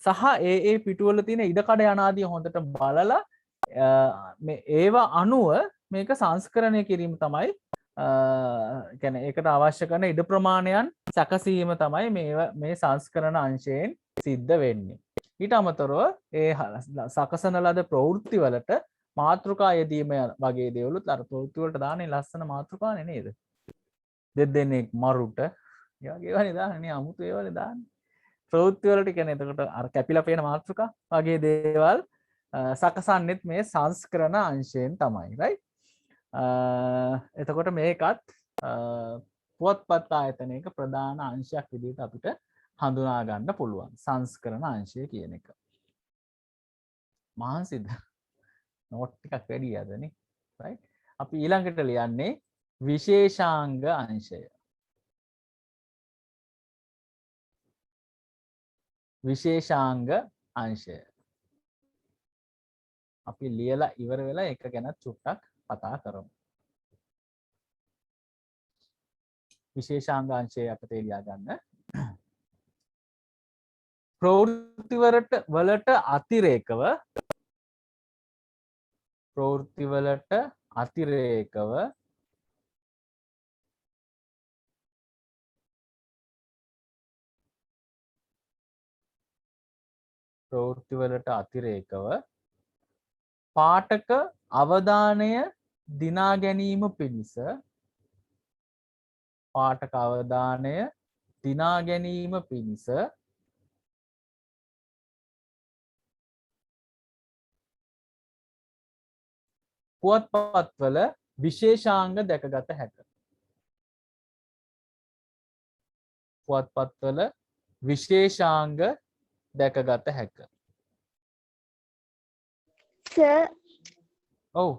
සහ ඒ පිටුවල තියෙන ඉඩකඩ යනාදී හොඳට බලලා මේ ඒවා අනුව මේක සංස්කරණය කිරීම තමයි කියන්නේ ඒකට අවශ්‍ය කරන ඉඩ ප්‍රමාණයන් සැකසීම තමයි මේ සංස්කරණ අංශයෙන් සිද්ධ වෙන්නේ. ඊට අමතරව ඒ සකසන ලද ප්‍රවෘත්ති වලට මාතෘකා යෙදීම වගේ දේවලුත් අර ප්‍රවෘත්ති වලට දාන්නේ ලස්සන මාතෘකානේ නේද? දෙන්නෙක් මරුට ඒ වගේ ඒවානේ දාන්නේ අමුතු ඒවානේ දාන්නේ. ප්‍රවෘත්ති වලට කියන්නේ එතකොට අර කැපිලා පේන මාතෘකා වගේ දේවල් සකසන්නෙත් මේ සංස්කරණ අංශයෙන් තමයි right එතකොට මේකත් පුවත්පත් ආයතනයක ප්‍රධාන අංශයක් විදිහට අපිට හඳුනා ගන්න පුළුවන් සංස්කරණ අංශය කියන එක. මහන්සිද නෝට් ටිකක් වැඩි අදනේ right අපි ඊළඟට ලියන්නේ විශේෂාංග අංශය. විශේෂාංග අංශය අපි ලියලා ඉවර වෙලා එක ගැන චුට්ටක් කතා කරමු. විශේෂාංග අංශය යටතේ ලියා ගන්න. ප්‍රවෘත්ති වලට අතිරේකව පාඨක අවධානය දිනා ගැනීම පිණිස පුවත්පත්වල විශේෂාංග දැකගත හැක. පුවත්පත්වල විශේෂාංග දැකගත හැක. සර් ඔව්.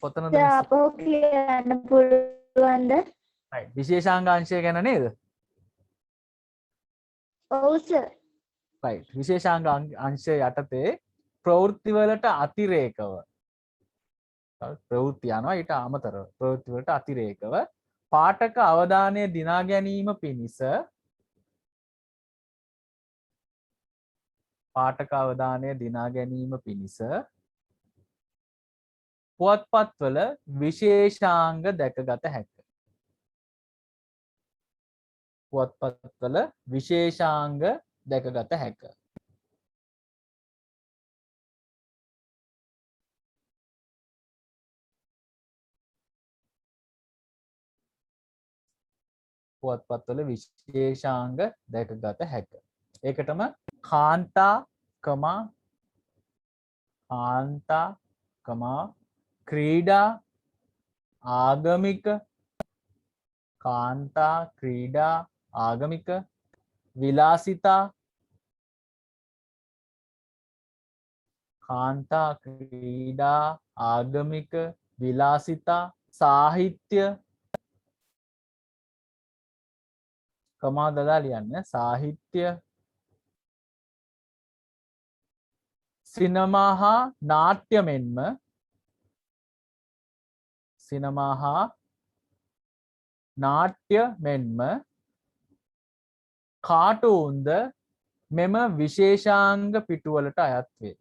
කොතනද අපෝ කියන්න පුළුවන්ද? right විශේෂාංග අංශය ගැන නේද? ඔව් සර්. right විශේෂාංග අංශය යටතේ ප්‍රවෘත්ති වලට අතිරේකව ප්‍රවෘත්ති යනවා ඊට අමතරව ප්‍රවෘත්ති වලට අතිරේකව පාඨක අවධානය දිනා ගැනීම පිණිස පුවත්පත්වල විශේෂාංග දැකගත හැක. පුවත්පත්වල විශේෂාංග දැකගත හැක. පුවත්පත්වල විශේෂාංග දැකගත හැක. ඒකටම කාන්තා ක්‍රීඩා ආගමික විලාසිතා සාහිත්‍ය කමා දදා ලියන්න සාහිත්‍ය සිනමා හා නාට්‍ය මෙන්ම කාටූන්ද මෙම විශේෂාංග පිටුවලට අයත් වේ.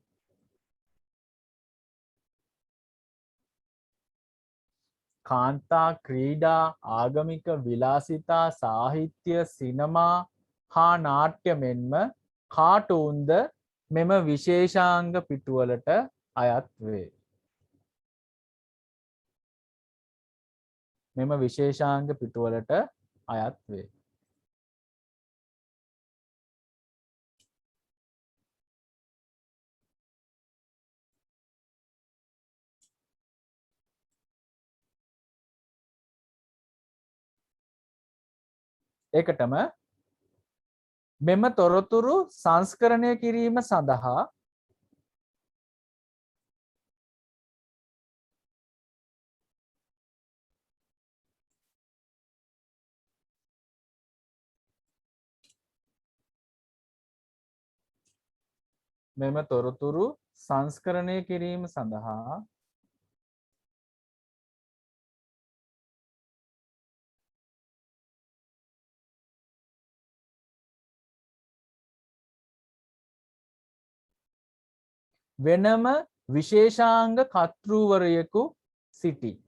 කාන්තා ක්‍රීඩා ආගමික විලාසිතා සාහිත්‍ය සිනමා හා නාට්‍ය මෙන්ම කාටූන්ද මෙම විශේෂාංග පිටුවලට අයත් වේ. ඒකටම මෙම තොරතුරු සංස්කරණය කිරීම සඳහා වෙනම විශේෂාංග කර්තෘවරයෙකු සිටී.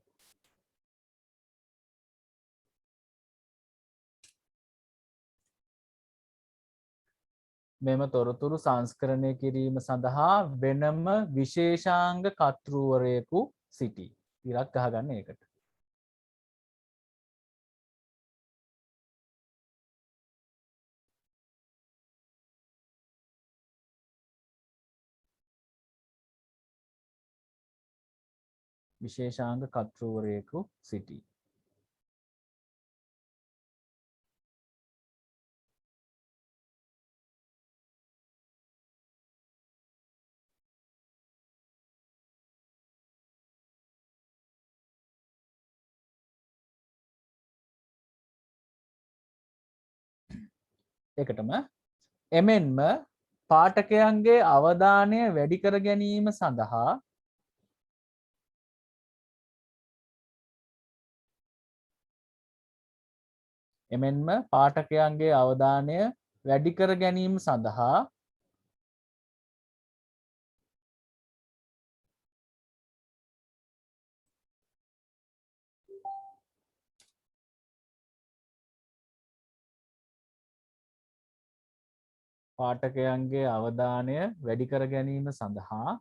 මෙම තොරතුරු සංස්කරණය කිරීම සඳහා වෙනම විශේෂාංග කර්තෘවරයෙකු සිටී. ඉරක් ගහගන්න ඒකට. විශේෂාංග කර්තෘවරයෙකු සිටී. එකටම එමෙන්ම පාඨකයන්ගේ අවධානය වැඩි කර ගැනීම සඳහා එමෙන්ම පාඨකයන්ගේ අවධානය වැඩි කර ගැනීම සඳහා පාඨකයන්ගේ අවධානය වැඩි කර ගැනීම සඳහා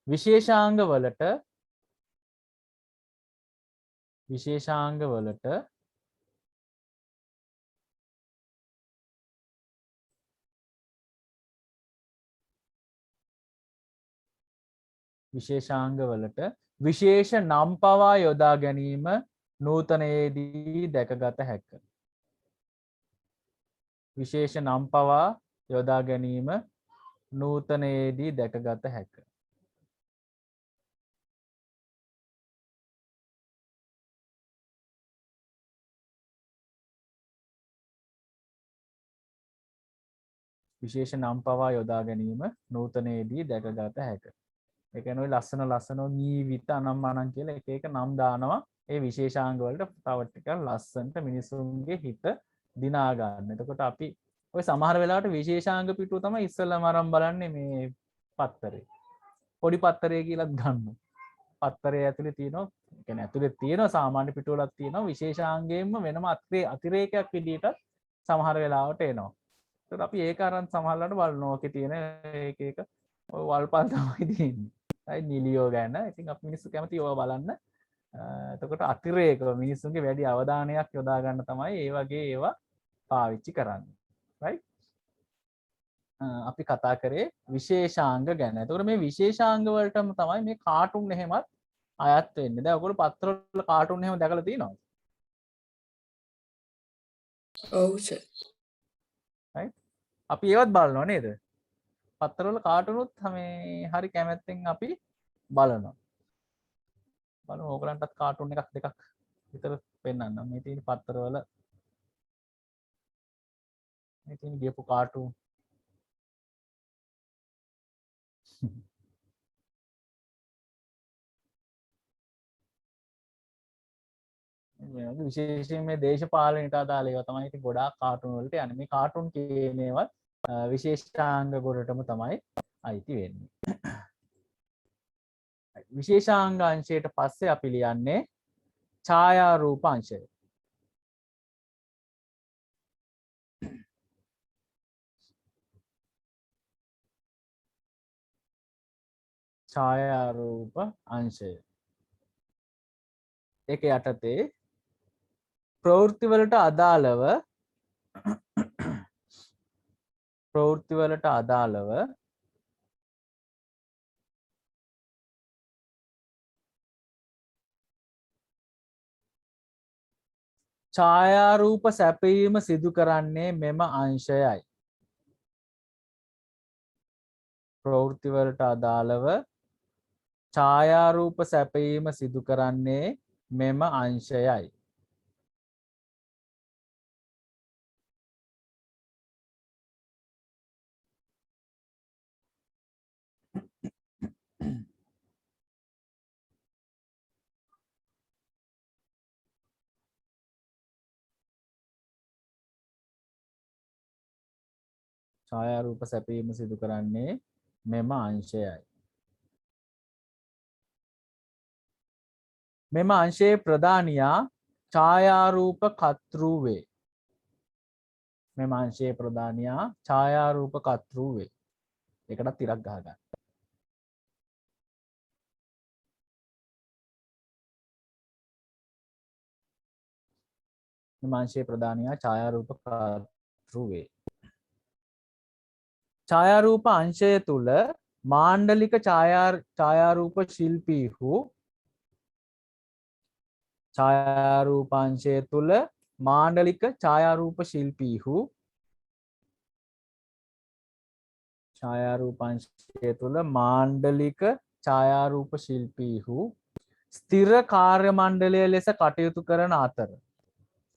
විශේෂාංගවලට විශේෂ නම් පවා යොදා ගැනීම නූතනයේදී දැකගත හැක. විශේෂ නම් පවා යොදා ගැනීම නූතනයේදී දැකගත හැක. විශේෂ නම් පවා යොදා ගැනීම නූතනයේදී දැකගත හැක. ඒ කියන්නේ ඔය ලස්සන නීවිත අනම්මනම් කියලා එක එක නම් දානවා. ඒ විශේෂාංග වලට තව ටිකක් ලස්සනට මිනිසුන්ගේ හිත දිනා ගන්න. එතකොට අපි ඔය සමහර වෙලාවට විශේෂාංග පිටුව තමයි ඉස්සෙල්ලාම අරන් බලන්නේ මේ පත්තරේ. පොඩි පත්තරේ කියලාත් ගන්නවා. පත්තරේ ඇතුලේ තියෙනවා, ඒ කියන්නේ ඇතුලේ තියෙනවා සාමාන්‍ය පිටුවලක් තියෙනවා විශේෂාංගයෙන්ම වෙනම අතිරේකයක් විදිහට සමහර වෙලාවට එනවා. ඒත් අපි ඒක අරන් සමහරලාට බලනවා. ඔකේ තියෙන එක එක ඔය වල්පල් තමයි තියෙන්නේ. හරි නිලියෝ ගැන. ඉතින් අපි මිනිස්සු කැමති ඒවා බලන්න. එතකොට අතිරේකව මිනිස්සුන්ගේ වැඩි අවධානයක් යොදා ගන්න තමයි ඒ වගේ ඒවා පාවිච්චි කරන්නේ. right? අපි කතා කරේ විශේෂාංග ගැන. එතකොට මේ විශේෂාංග වලටම තමයි මේ කාටුන් එහෙමත් අයත් වෙන්නේ. දැන් ඔයගොල්ලෝ පත්තරවල කාටුන් එහෙම දැකලා තියෙනවද? ඔව් සර්. right? අපි ඒවත් බලනවා නේද? පත්තරවල කාටුනුත් මේ හරි කැමැත්තෙන් අපි බලනවා. බලමු ඕගලන්ටත් කාටුන් එකක් දෙකක් විතර පෙන්නන්නම්. මේ තියෙන පත්තරවල මේ තියෙන ගියපු කාටුන් විශේෂයෙන් මේ දේශපාලනයට අදාළ ඒවා තමයි ඉතින් ගොඩාක් කාටුන් වලට යන්නේ. මේ කාටුන් කියන ඒවා විශේෂාංග ගොඩටම තමයි අයිති වෙන්නේ. විශේෂාංග අංශයට පස්සේ අපි ලියන්නේ ඡායාරූප අංශය. ඡායාරූප අංශය. ඒක යටතේ ප්‍රවෘත්ති වලට අදාළව ඡායාරූප සැපයීම සිදු කරන්නේ මෙම අංශයයි. ප්‍රවෘත්ති වලට අදාළව ඡායාරූප සැපයීම සිදු කරන්නේ මෙම අංශයයි. ඡායාරූප සැපයීම සිදු කරන්නේ මෙම අංශයයි. මෙම අංශයේ ප්‍රධානියා ඡායාරූප කර්තෘ වේ. මෙම අංශයේ ප්‍රධානියා ඡායාරූප කර්තෘ වේ. ඒකටත් තිරක් ගහගන්න. මෙම අංශයේ ප්‍රධානියා ඡායාරූප කර්තෘ වේ. ඡායාරූප අංශය තුල මාණ්ඩලික ඡායාරූප ශිල්පීහු ඡායාරූපාංශය තුල මාණ්ඩලික ඡායාරූප ශිල්පීහු ඡායාරූපාංශය තුල මාණ්ඩලික ඡායාරූප ශිල්පීහු ස්ථිර කාර්ය මණ්ඩලය ලෙස කටයුතු කරන අතර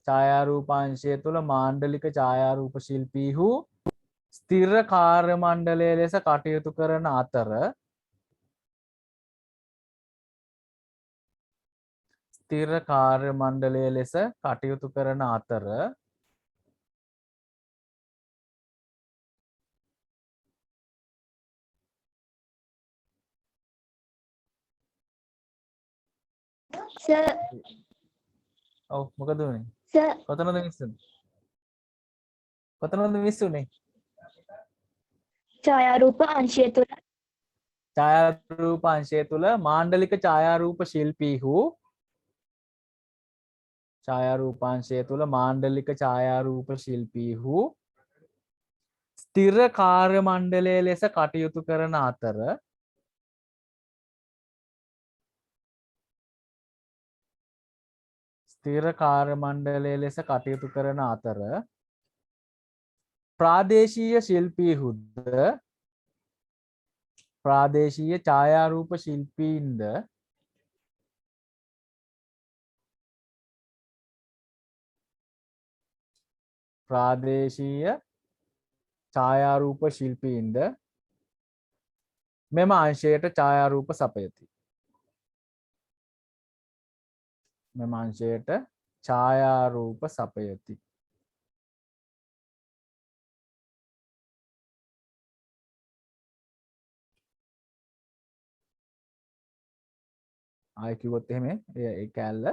ඡායාරූපාංශය තුල මාණ්ඩලික ඡායාරූප ශිල්පීහු ස්ථිර කාර්ය මණ්ඩලය ලෙස කටයුතු කරන අතර ස්ථිර කාර්ය මණ්ඩලය ලෙස කටයුතු කරන අතර Sir, ඔව් මොකද උනේ sir, කොතනද මිස්සුනේ කොතනද මිස්සුනේ ඡායාරූප අංශය තුල ඡායාරූපාංශය තුල මාණ්ඩලික ඡායාරූප ශිල්පීහු ඡායාරූපාංශය තුල මාණ්ඩලික ඡායාරූප ශිල්පීහු ස්ථිර කාර්ය මණ්ඩලය ලෙස කටයුතු කරන අතර ස්ථිර කාර්ය මණ්ඩලය ලෙස කටයුතු කරන අතර ප්‍රාදේශීය ශිල්පීහුද ප්‍රාදේශීය ඡායාරූප ශිල්පීන්ද ප්‍රාදේශීය ඡායාරූප ශිල්පීන්ද මෙම අංශයට ඡායාරූප සපයති. මෙම අංශයට ඡායාරූප සපයති. ආයෙ කිව්වොත් එහෙම ඒ කැලල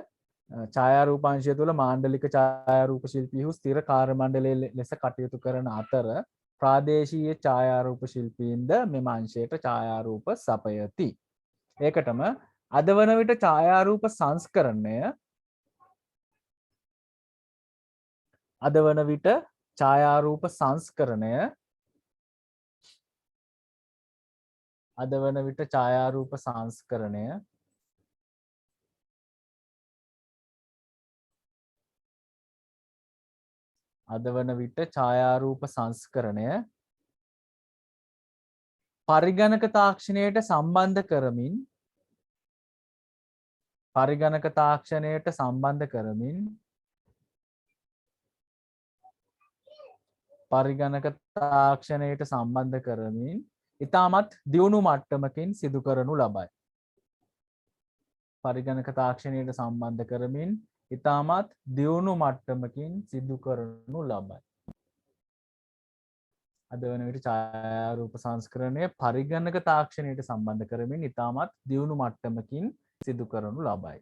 ඡායාරූපාංශය තුළ මාණ්ඩලික ඡායාරූප ශිල්පීහු ස්ථිර කාර්ය මණ්ඩලය ලෙස කටයුතු කරන අතර ප්‍රාදේශීය ඡායාරූප ශිල්පීන්ද මෙම අංශයට ඡායාරූප සපයති. ඒකටම අද වන විට ඡායාරූප සංස්කරණය අද වන විට ඡායාරූප සංස්කරණය අද වන විට ඡායාරූප සංස්කරණය අද වන විට ඡායාරූප සංස්කරණය පරිගණක තාක්ෂණයට සම්බන්ධ කරමින් පරිගණක තාක්ෂණයට සම්බන්ධ කරමින් පරිගණක තාක්ෂණයට සම්බන්ධ කරමින් ඉතාමත් දියුණු මට්ටමකින් සිදු කරනු ලබයි. පරිගණක තාක්ෂණයට සම්බන්ධ කරමින් ඉතාමත් දියුණු මට්ටමකින් සිදු කරනු ලබයි. අද වන විට ඡායාරූප සංස්කරණය පරිගණක තාක්ෂණයට සම්බන්ධ කරමින් ඉතාමත් දියුණු මට්ටමකින් සිදු කරනු ලබයි.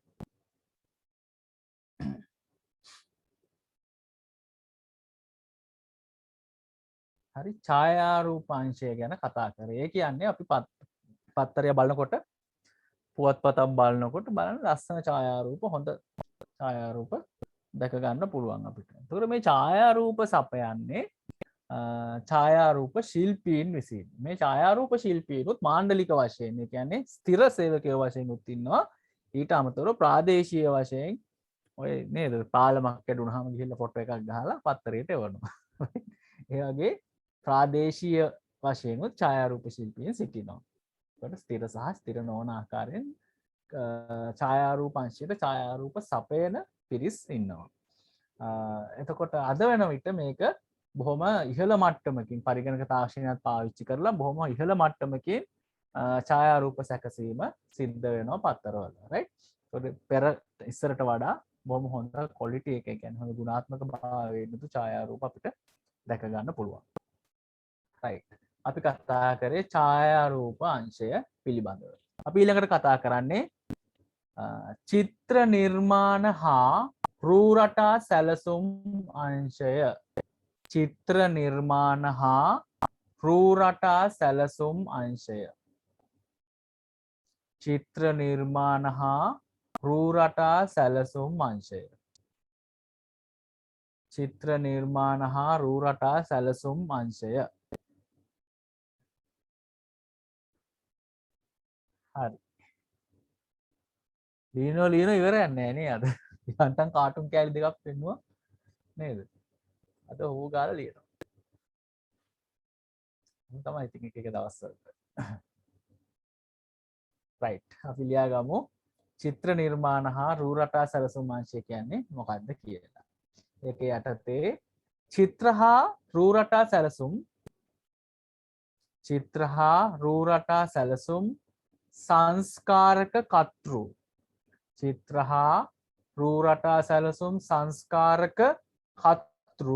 හරි ඡායාරූප අංශය ගැන කතා කරේ. ඒ කියන්නේ අපි පත්තරය බලනකොට පුවත්පතක් බලනකොට බලන්න ලස්සන ඡායාරූප හොඳ ඡායාරූප දැක ගන්න පුළුවන් අපිට. ඒතකොට මේ ඡායාරූප සපයන්නේ ඡායාරූප ශිල්පීන් විසින්. මේ ඡායාරූප ශිල්පීනුත් මාණ්ඩලික වශයෙන් ඒ කියන්නේ ස්ථිර සේවකයෝ වශයෙන් උත් ඉන්නවා. ඊට අමතරව ප්‍රාදේශීය වශයෙන් ඔය නේද පාලමක් කැඩුනහම ගිහිල්ලා ෆොටෝ එකක් ගහලා පත්තරයට එවනවා. ඒ වගේ ප්‍රාදේශීය වශයෙන් උත් ඡායාරූප ශිල්පීන් සිටිනවා. ඒකට ස්ථිර සහ ස්ථිර නොවන ආකාරයෙන් ඡායාරූප අංශයට ඡායාරූප සපයන පිරිස් ඉන්නවා. එතකොට අද වෙන විට මේක බොහොම ඉහළ මට්ටමකින් පරිගණක තාක්ෂණයක් පාවිච්චි කරලා බොහොම ඉහළ මට්ටමකින් ඡායාරූප සැකසීම සිද්ධ වෙනවා පත්තරවල. රයිට්. ඒකට පෙර ඉස්සරට වඩා බොහොම හොඳ ක්වොලිටි එක කියන්නේ හොඳ ගුණාත්මක භාවයෙන් යුතු ඡායාරූප අපිට දැක ගන්න පුළුවන්. රයිට්. අපි කතා කරේ ඡායාරූප අංශය පිළිබඳව. අපි ඊළඟට කතා කරන්නේ චිත්‍ර නිර්මාණ හා රූ රටා සැලසුම් අංශය. චිත්‍ර නිර්මාණ හා රූ රටා සැලසුම් අංශය. චිත්‍ර නිර්මාණ හා රූ රටා සැලසුම් අංශය. චිත්‍ර නිර්මාණ හා රූ රටා සැලසුම් අංශය. හරි. ලියන ඉවරයක් නෑ නේ අද. යන්තම් කාටුන් කෑලි දෙකක් පෙන්නුවා නේද? අද හොෝ ගාලා ලියනවා. තමයි ඉතින් එක දවස්වලට. රයිට්. අපි ලියාගමු චිත්‍ර නිර්මාණ හා රූ රටා සැලසුම් අංශය කියන්නේ මොකක්ද කියලා. ඒකේ යටතේ චිත්‍ර හා රූ රටා සැලසුම් චිත්‍ර හා රූ රටා සැලසුම් සංස්කාරක කර්තෘ චිත්‍ර හා රූ රටා සැලසුම් සංස්කාරක කර්තෘ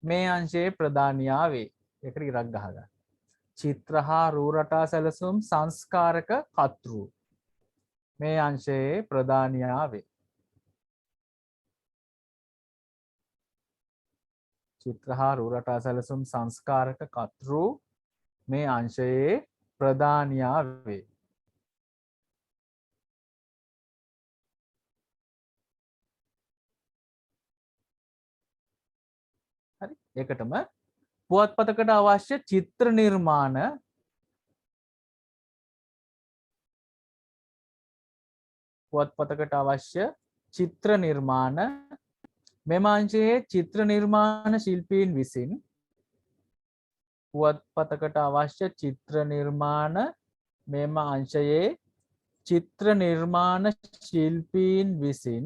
මේ අංශයේ ප්‍රධානියා වේ. ඒකට ඉරක් ගහගන්න. චිත්‍ර හා රූ රටා සැලසුම් සංස්කාරක කර්තෘ මේ අංශයේ ප්‍රධානියා වේ. චිත්‍ර හා රූ රටා සැලසුම් සංස්කාරක කර්තෘ මේ අංශයේ ප්‍රධානියා වේ. හරි. ඒකටම පුවත්පතකට අවශ්‍ය චිත්‍ර නිර්මාණ පුවත්පතකට අවශ්‍ය චිත්‍ර නිර්මාණ මෙම අංශයේ චිත්‍ර නිර්මාණ ශිල්පීන් විසින් පුවත්පතකට අවශ්‍ය චිත්‍ර නිර්මාණ මෙම අංශයේ චිත්‍ර නිර්මාණ ශිල්පීන් විසින්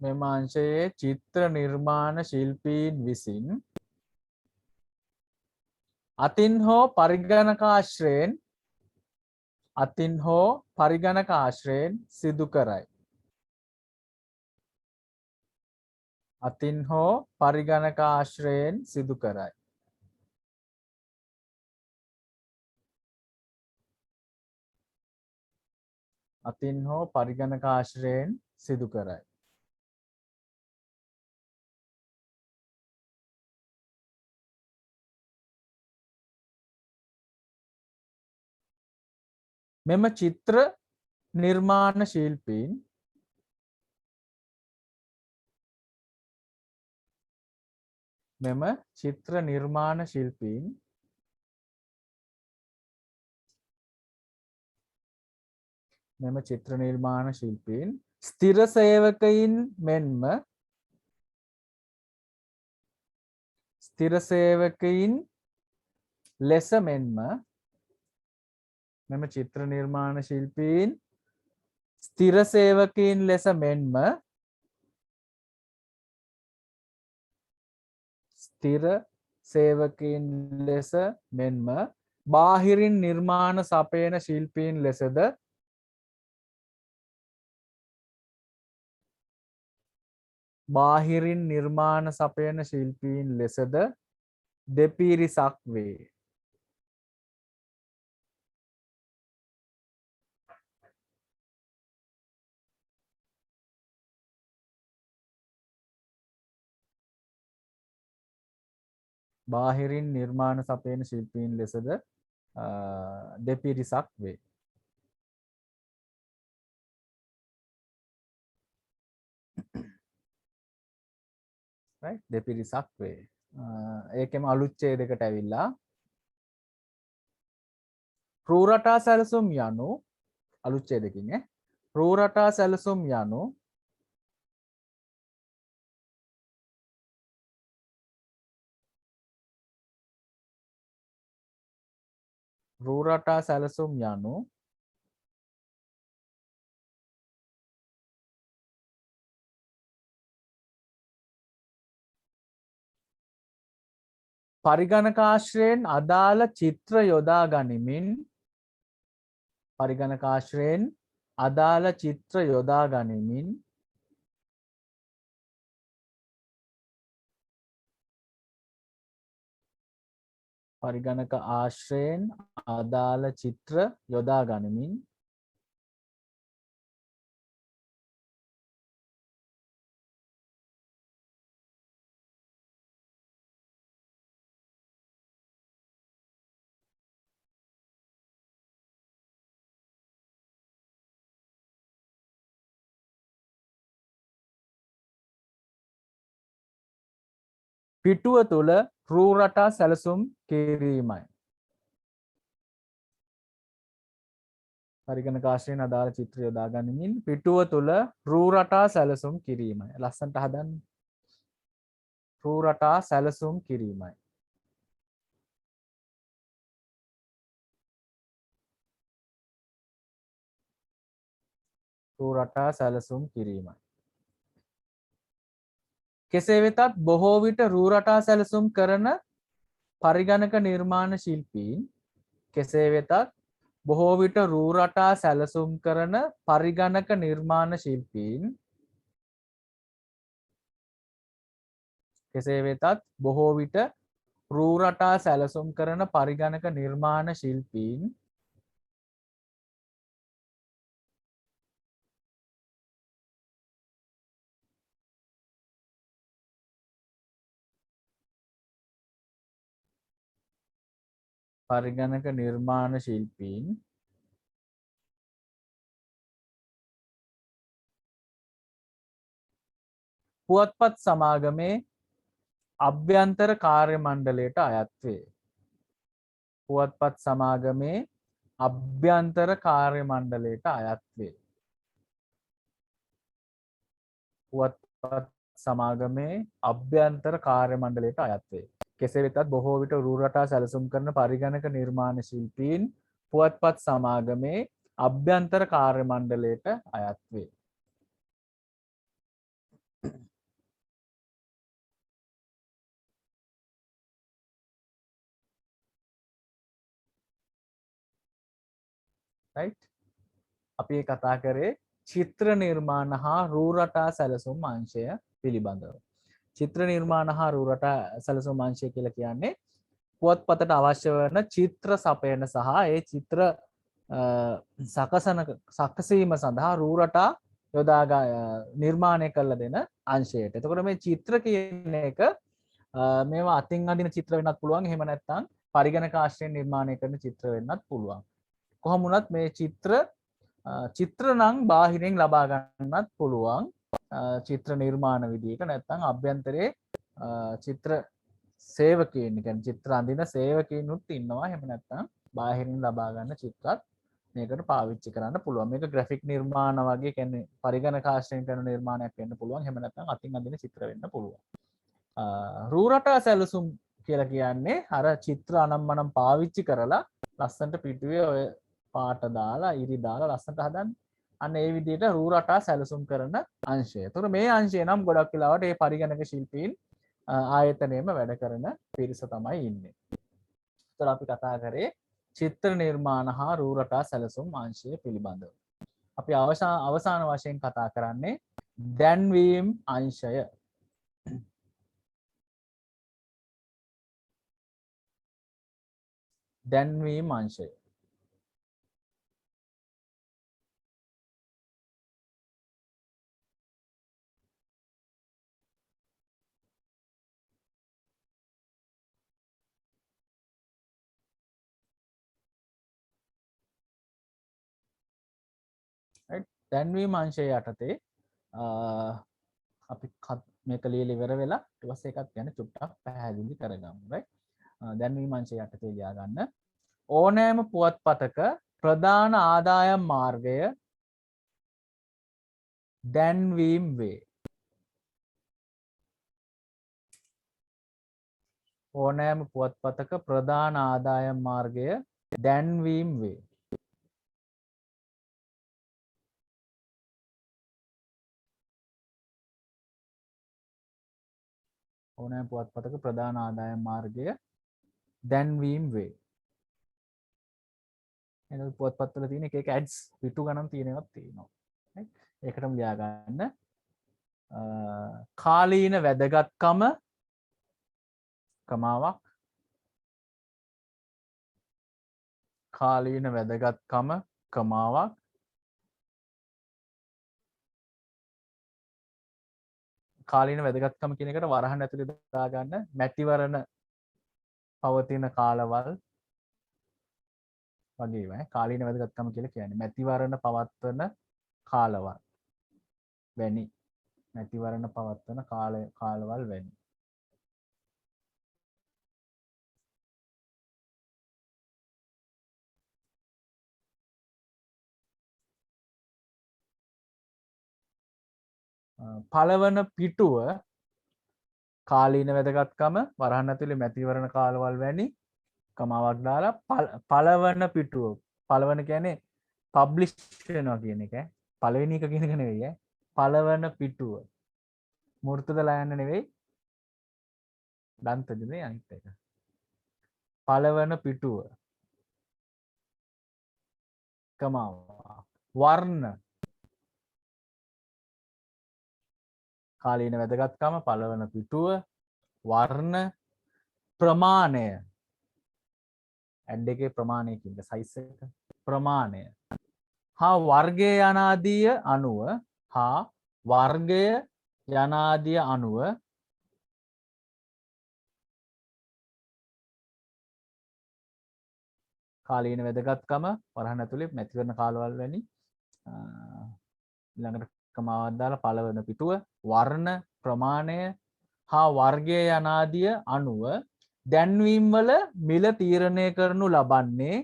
මෙම අංශයේ චිත්‍ර නිර්මාණ ශිල්පීන් විසින් අතින් හෝ පරිගණකාශ්‍රයෙන් සිදු කරයි. අතින් හෝ පරිගණකාශ්‍රයෙන් සිදු කරයි. අතින් හෝ පරිගණකාශ්‍රයෙන් සිදු කරයි. මෙම චිත්‍ර නිර්මාණ ශිල්පීන් මෙම චිත්‍ර නිර්මාණ ශිල්පීන් මෙම චිත්‍ර නිර්මාණ ශිල්පීන් ස්ථිර සේවකයින් මෙන්ම ස්ථිර සේවකයින් ලෙස මෙන්ම මෙම චිත්‍ර නිර්මාණ ශිල්පීන් ස්ථිර සේවකයින් ලෙස මෙන්ම ස්ථිර සේවකයින් ලෙස මෙන්ම බාහිරින් නිර්මාණ සපයන ශිල්පීන් ලෙසද බාහිරින් නිර්මාණ සපයන ශිල්පීන් ලෙසද දෙපිරිසක් වේ. බාහිරින් නිර්මාණ සපයන ශිල්පීන් ලෙසද දෙපිරිසක් වේ. right දෙපිරිසක් වේ. ඒකෙම අලුත් ඡේදයකට ඇවිල්ලා රූ රටා සැලසුම් යනු අලුත් ඡේදකින් රූ රටා සැලසුම් යනු රූ රටා සැලසුම් යනු පරිගණකාශ්‍රයෙන් අදාළ චිත්‍ර යොදා ගනිමින් පරිගණකාශ්‍රයෙන් අදාළ චිත්‍ර යොදා ගනිමින් පරිගණක ආශ්‍රයෙන් අදාළ චිත්‍ර යොදා ගනිමින් පිටුව තුල රූ රටා සැලසුම් කිරීමයි. පරිගණක ආශ්‍රයෙන් අදාළ චිත්‍ර යොදා ගනිමින් පිටුව තුල රූ රටා සැලසුම් කිරීමයි. ලස්සනට හදන්න. රූ රටා සැලසුම් කිරීමයි. රූ රටා සැලසුම් කිරීමයි. කෙසේ වෙතත් බොහෝ විට රූ රටා සැලසුම් කරන පරිගණක නිර්මාණ ශිල්පීන් කෙසේ වෙතත් බොහෝ විට රූ රටා සැලසුම් කරන පරිගණක නිර්මාණ ශිල්පීන් කෙසේ වෙතත් බොහෝ විට රූ රටා සැලසුම් කරන පරිගණක නිර්මාණ ශිල්පීන් පරිගණක නිර්මාණ ශිල්පීන් පුවත්පත් සමාගමේ අභ්‍යන්තර කාර්ය මණ්ඩලයට අයත් වේ. පුවත්පත් සමාගමේ අභ්‍යන්තර කාර්ය මණ්ඩලයට අයත් වේ. පුවත්පත් සමාගමේ අභ්‍යන්තර කාර්ය මණ්ඩලයට අයත් වේ. කෙසේ වෙතත් බොහෝ විට රූ රටා සැලසුම් කරන පරිගණක නිර්මාණ ශිල්පීන් පුවත්පත් සමාගමේ අභ්‍යන්තර කාර්ය මණ්ඩලයට අයත් වේ. right? අපි කතා කරේ චිත්‍ර නිර්මාණ හා රූ රටා සැලසුම් අංශය පිළිබඳව. චිත්‍ර නිර්මාණ හා රූ රටා සැලසුම් අංශය කියලා කියන්නේ පුවත්පතට අවශ්‍ය වන චිත්‍ර සපයන සහ ඒ චිත්‍ර සකසීම සඳහා රූ රටා යොදා නිර්මාණය කරලා දෙන අංශයට. එතකොට මේ චිත්‍ර කියන එක මේවා අතින් අදින චිත්‍ර වෙන්නත් පුළුවන්. එහෙම නැත්නම් පරිගණක ආශ්‍රයෙන් නිර්මාණය කරන චිත්‍ර වෙන්නත් පුළුවන්. කොහොම වුණත් මේ චිත්‍ර නම් බාහිරින් ලබා ගන්නත් පුළුවන්. චිත්‍ර නිර්මාණ විදිහට නැත්නම් අභ්‍යන්තරයේ චිත්‍ර සේවකයන් කියන්නේ චිත්‍ර අඳින සේවකයන්ුත් ඉන්නවා. එහෙම නැත්නම් බාහිරින් ලබා ගන්න චිත්‍රත් මේකට පාවිච්චි කරන්න පුළුවන්. මේක ග්‍රැෆික් නිර්මාණ වගේ කියන්නේ පරිගණක ආශ්‍රයෙන් කරන නිර්මාණයක් වෙන්න පුළුවන්. එහෙම නැත්නම් අතින් අඳින චිත්‍ර වෙන්න පුළුවන්. රූ රටා සැලසුම් කියලා කියන්නේ අර චිත්‍ර අනම්මනම් පාවිච්චි කරලා ලස්සනට පිටුවේ ඔය පාට දාලා ඉරි දාලා ලස්සනට හදන්න. අන්න ඒ විදිහට රූ රටා සැලසුම් කරන අංශය. ඒතකොට මේ අංශය නම් ගොඩක් වෙලාවට මේ පරිගණක ශිල්පීන් ආයතනයේම වැඩ කරන පිරිස තමයි ඉන්නේ. ඒතකොට අපි කතා කරේ චිත්‍ර නිර්මාණ හා රූ රටා සැලසුම් අංශය පිළිබඳව. අපි අවසාන වශයෙන් කතා කරන්නේ දැන්වීම් අංශය. දැන්වීම් අංශය. දැන්වීම් අංශය යටතේ අපි මේක ලියලා ඉවර වෙලා ඊට පස්සේ ඒකත් ගැන චුට්ටක් පැහැදිලි කරගමු. right? දැන්වීම් අංශය යටතේ ලියා ගන්න ඕනෑම පුවත්පතක ප්‍රධාන ආදායම් මාර්ගය දැන්වීම් වේ. ඕනෑම පුවත්පතක ප්‍රධාන ආදායම් මාර්ගය දැන්වීම් වේ. ඕනෑම පුවත්පතක ප්‍රධාන ආදායම් මාර්ගය දැන්වීම් වේ. එන පුවත්පත්වල තියෙන එක ඇඩ්ස් පිටු ගණන් තියෙනවත් තියෙනවා. ඒකටම ලියා ගන්න කාලීන වැදගත්කම කමාවක් කාලීන වැදගත්කම කමාවක් කාලීන වැදගත්කම කියන එකට වරහන් ඇතුලේ දාගන්න මැතිවරණ පවතින කාලවල් වගේ කාලීන වැදගත්කම කියලා කියන්නේ මැතිවරණ පවත්වන කාලවල් වැනි මැතිවරණ පවත්වන කාලවල් වැනි පළවන පිටුව කාලීන වැදගත්කම වරහන් ඇතුලේ මැතිවරණ කාලවල වැනි කමාවක් දාලා පළවන පිටුව පළවන කියන්නේ පබ්ලිෂ් වෙනවා කියන එක පළවෙනි එක කියන එක නෙවෙයි ඈ පළවන පිටුව මූර්තදලා යන්න නෙවෙයි දන්තජනේ අනිත් එක පළවන පිටුව කමාව වර්ණ කාලීන වැදගත්කම පළවන පිටුව වර්ණ ප්‍රමාණය ඇඩ් එකේ ප්‍රමාණය කියන සයිස් එක ප්‍රමාණය හා වර්ගය යනාදිය අනුව හා වර්ගය යනාදිය අනුව කාලීන වැදගත්කම වරහන් ඇතුලේ මැතිවරණ කාලවල වැනි ඊළඟට කමාවක් දාලා පළවන පිටුව වර්ණ ප්‍රමාණය හා වර්ගය යනාදිය අනුව දැන්වීම් වල මිල තීරණය කරනු ලබන්නේ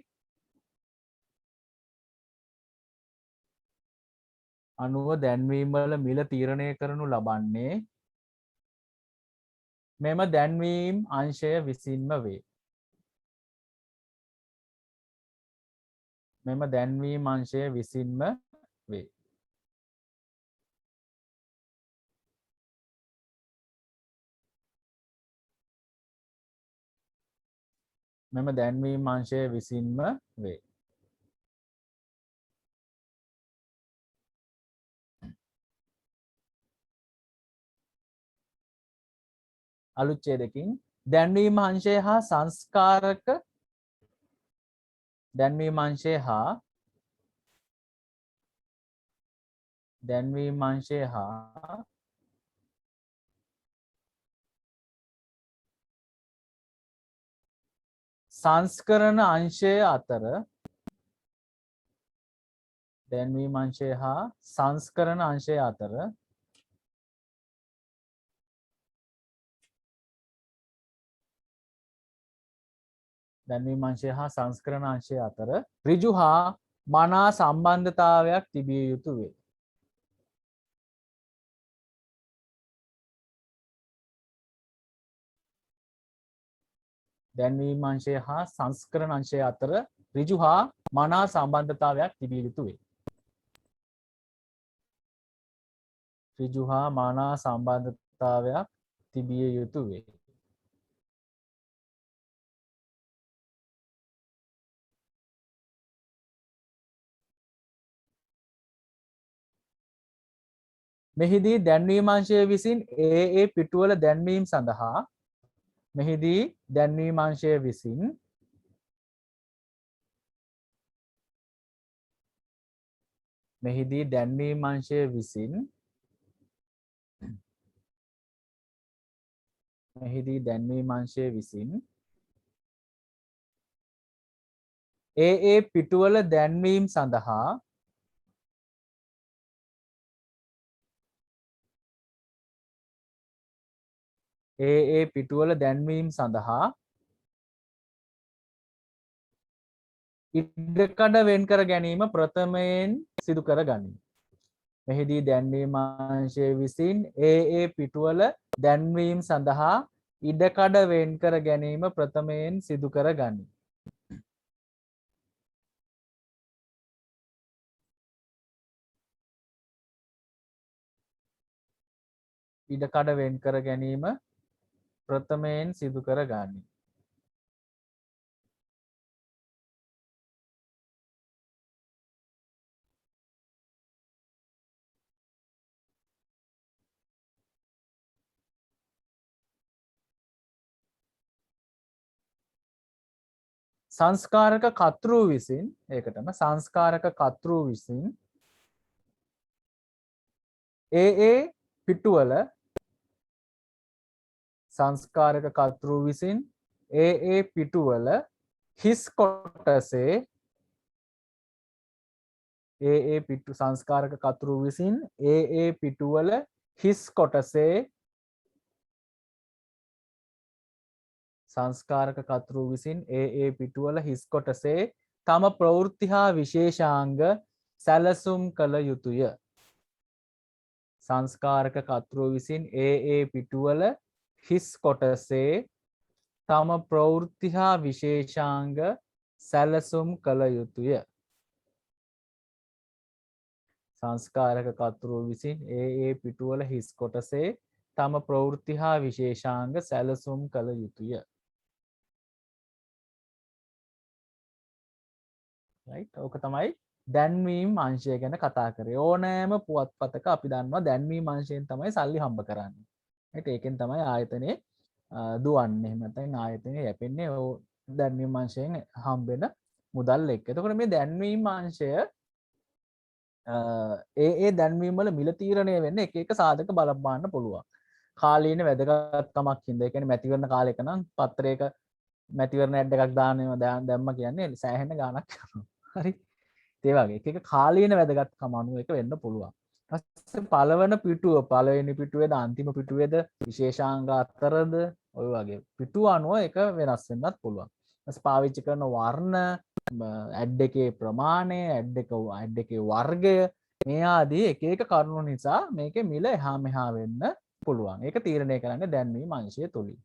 අනුව දැන්වීම් වල මිල තීරණය කරනු ලබන්නේ මෙම දැන්වීම් අංශය විසින්ම වේ. මෙම දැන්වීම් අංශය විසින්ම වේ. මෙම දැන්වීම් අංශය විසින්ම වේ. අලුච්ඡේදකින් දැන්වීම් අංශය හා සංස්කාරක දැන්වීම් අංශය හා දැන්වීම් අංශය හා සංස්කරණ අංශය අතර දැන්වීම් අංශය හා සංස්කරණ අංශය අතර දැන්වීම් අංශය හා සංස්කරණ අංශය අතර ඍජු හා මනා සම්බන්ධතාවයක් තිබිය යුතු වේ. දැන්වීම් අංශය හා සංස්කරණ අංශය අතර ඍජු හා මනා සම්බන්ධතාවයක් තිබිය යුතු වේ. ඍජු හා මනා සම්බන්ධතාවයක් තිබිය යුතු වේ. මෙහිදී දැන්වීම් අංශය විසින් ඒ පිටුවල දැන්වීම සඳහා මෙහිදී දැන්වීම් අංශය විසින් මෙහිදී දැන්වීම් අංශය විසින් මෙහිදී දැන්වීම් අංශය විසින් ඒ පිටුවල දැන්වීම සඳහා ඒ පිටුවල දැන්වීම සඳහා ඉඩකඩ වෙන් කර ගැනීම ප්‍රථමයෙන් සිදු කර ගනී. මෙහිදී දැන්වීම් අංශය විසින් ඒ පිටුවල දැන්වීම සඳහා ඉඩකඩ වෙන් කර ගැනීම ප්‍රථමයෙන් සිදු කර ගනී. ඉඩකඩ වෙන් කර ගැනීම ප්‍රථමයෙන් සිදු කර ගනී. සංස්කාරක කර්තෘ විසින් ඒකටම සංස්කාරක කර්තෘ විසින් ඒ පිටුවල සංස්කාරක කර්තෘ විසින් ඒ පිටුවල හිස් කොටසේ ඒ පිටු සංස්කාරක කර්තෘ විසින් ඒ පිටුවල හිස් කොටසේ සංස්කාරක කර්තෘ විසින් ඒ පිටුවල හිස් කොටසේ තම ප්‍රවෘත්ති හා විශේෂාංග සැලසුම් කළ යුතුය. සංස්කාරක කර්තෘ විසින් ඒ පිටුවල හිස් කොටසේ තම ප්‍රවෘත්ති හා විශේෂාංග සැලසුම් කළ යුතුය. සංස්කාරක කර්තෘ විසින් ඒ පිටුවල හිස් කොටසේ තම ප්‍රවෘත්ති හා විශේෂාංග සැලසුම් කළ යුතුය. right ඕක තමයි දැන්වීම් අංශය ගැන කතා කරේ. ඕනෑම පුවත්පතක අපි දන්නවා දැන්වීම් අංශයෙන් තමයි සල්ලි හම්බ කරන්නේ. right ඒකෙන් තමයි ආයතනයේ දුවන්නේ. එහෙම නැත්නම් ආයතනයේ යැපෙන්නේ දැන්වීම් අංශයෙන් හම්බෙන මුදල් එක්ක. එතකොට මේ දැන්වීම් අංශය ඒ දැන්වීම් වල මිල තීරණය වෙන්නේ එක එක සාධක බලපාන්න පුළුවන්. කාලීන වැදගත්කමක් හින්දා. ඒ කියන්නේ මැතිවරණ කාලයක නම් පත්‍රයක මැතිවරණ ඇඩ් එකක් දානවා දැම්ම කියන්නේ සෑහෙන ගාණක් යනවා. හරි. ඒ වගේ එක එක කාලීන වැදගත්කම අනුව එක වෙන්න පුළුවන්. ඊපස්සේ පළවෙනි පිටුවේද අන්තිම පිටුවේද විශේෂාංග අතරද ඔය වගේ පිටුව අනුව එක වෙනස් වෙන්නත් පුළුවන්. ඊපස්සේ පාවිච්චි කරන වර්ණ, ඇඩ් එකේ ප්‍රමාණය, ඇඩ් එකේ වර්ගය මේ ආදී එක එක කරුණු නිසා මේකේ මිල එහා මෙහා වෙන්න පුළුවන්. ඒක තීරණය කරන්නේ දැන්වීම් අංශය තුලින්.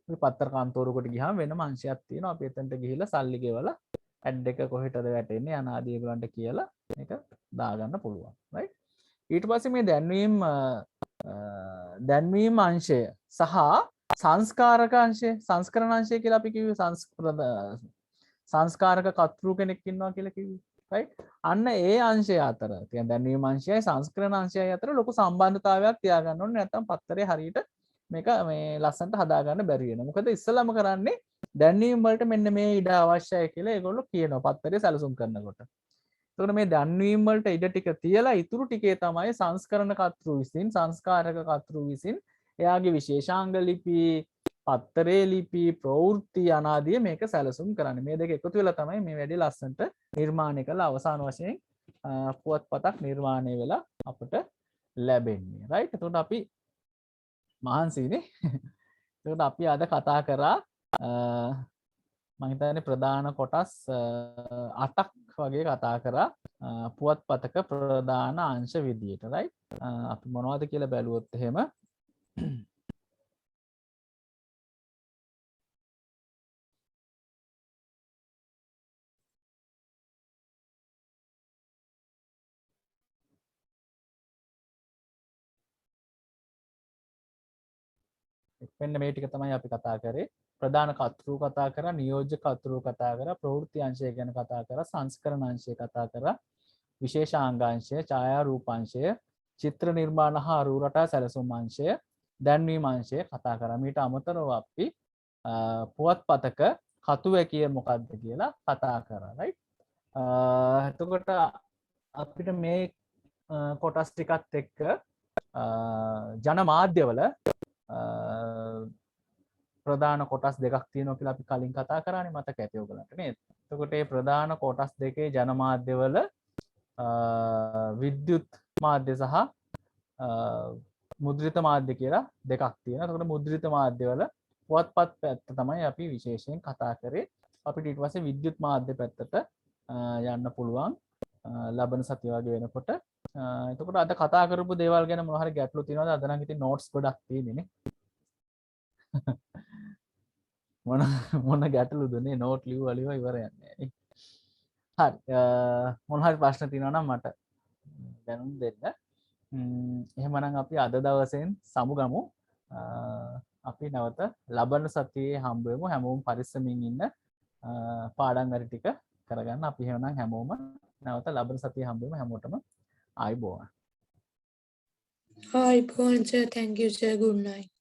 අපි පත්‍ර කාන්තෝරුවකට ගියාම වෙනම අංශයක් තියෙනවා. අපි එතනට ගිහිල්ලා සල්ලි ගෙවලා ඇඩ් එක කොහෙටද වැටෙන්නේ අනාදී ඒගොල්ලන්ට කියලා මේක දාගන්න පුළුවන්. right ඊට පස්සේ මේ දැන්වීම් අංශය සහ සංස්කාරක අංශය සංස්කරණ අංශය කියලා අපි කිව්වේ සංස්කාරක කර්තෘ කෙනෙක් ඉන්නවා කියලා කිව්වේ. right අන්න ඒ අංශය අතර කියන්නේ දැන්වීම් අංශයයි සංස්කරණ අංශයයි අතර ලොකු සම්බන්ධතාවයක් තියාගන්න ඕනේ. නැත්නම් පත්තරේ හරියට මේක මේ ලස්සනට හදාගන්න බැරි වෙනවා. මොකද ඉස්සෙල්ලාම කරන්නේ දැන්වීම් වලට මෙන්න මේ ඉඩ අවශ්‍යයි කියලා ඒගොල්ලෝ කියනවා පත්තරේ සැලසුම් කරනකොට. එතකොට මේ දැන්වීම් වලට ඉඩ ටික තියලා ඉතුරු ටිකේ තමයි සංස්කරණ කර්තෘ විසින් සංස්කාරක කර්තෘ විසින් එයාගේ විශේෂාංග ලිපි, පත්තරේ ලිපි, ප්‍රවෘත්ති අනාදී මේක සැලසුම් කරන්නේ. මේ දෙක එකතු වෙලා තමයි මේ වැඩි ලස්සනට නිර්මාණය කරලා අවසාන වශයෙන් පුවත්පතක් නිර්මාණය වෙලා අපට ලැබෙන්නේ. right එතකොට අපි මහන්සිනේ. එතකොට අපි අද කතා කරා මම හිතන්නේ ප්‍රධාන කොටස් 8ක් වගේ කතා කරා පුවත්පතක ප්‍රධාන අංශ විදියට. right අපි මොනවද කියලා බැලුවොත් එහෙම මෙන්න මේ ටික තමයි අපි කතා කරේ. ප්‍රධාන කර්තෘ කතා කරා, නියෝජ්‍ය කර්තෘ කතා කරා, ප්‍රවෘත්ති අංශය ගැන කතා කරා, සංස්කරණ අංශය කතා කරා, විශේෂාංගාංශය, ඡායා රූපාංශය, චිත්‍ර නිර්මාණ හා අරු රටා සැලසුම් අංශය, දැන්වීම් අංශය කතා කරා. මීට අමතරව අපි පුවත්පතක කතුවැකිය මොකක්ද කියලා කතා කරා. right එතකොට අපිට මේ කොටස් ටිකත් එක්ක ජනමාධ්‍යවල ප්‍රධාන කොටස් දෙකක් තියෙනවා කියලා අපි කලින් කතා කරානේ මතක ඇති ඔයගලන්ට නේද? එතකොට මේ ප්‍රධාන කොටස් දෙකේ ජනමාධ්‍යවල විද්‍යුත් මාධ්‍ය සහ මුද්‍රිත මාධ්‍ය කියලා දෙකක් තියෙනවා. එතකොට මුද්‍රිත මාධ්‍යවල පුවත්පත් පැත්ත තමයි අපි විශේෂයෙන් කතා කරේ. අපිට ඊට පස්සේ විද්‍යුත් මාධ්‍ය පැත්තට යන්න පුළුවන් ලබන සතිය වගේ වෙනකොට. එතකොට අද කතා කරපු දේවල් ගැන මොනවා හරි ගැටලු තියෙනවද? අද නම් ඉතින් නෝට්ස් ගොඩක් තියෙන්නේ නේ. මොන ගැටලුද නේ නෝට් ලියුවා ඉවරයක් නෑ නේ. හරි මොන හරි ප්‍රශ්න තියෙනවා නම් මට දැනුම් දෙන්න. එහෙමනම් අපි අද දවසෙන් සමුගමු. අපි නැවත ලබන සතියේ හම්බ වෙමු. හැමෝම පරිස්සමින් ඉන්න පාඩම් වැඩ ටික කරගන්න. අපි එහෙමනම් හැමෝම නැවත ලබන සතියේ හම්බ වෙමු. හැමෝටම ආයුබෝවන්. Hi, sir. Thank you, sir. Good night.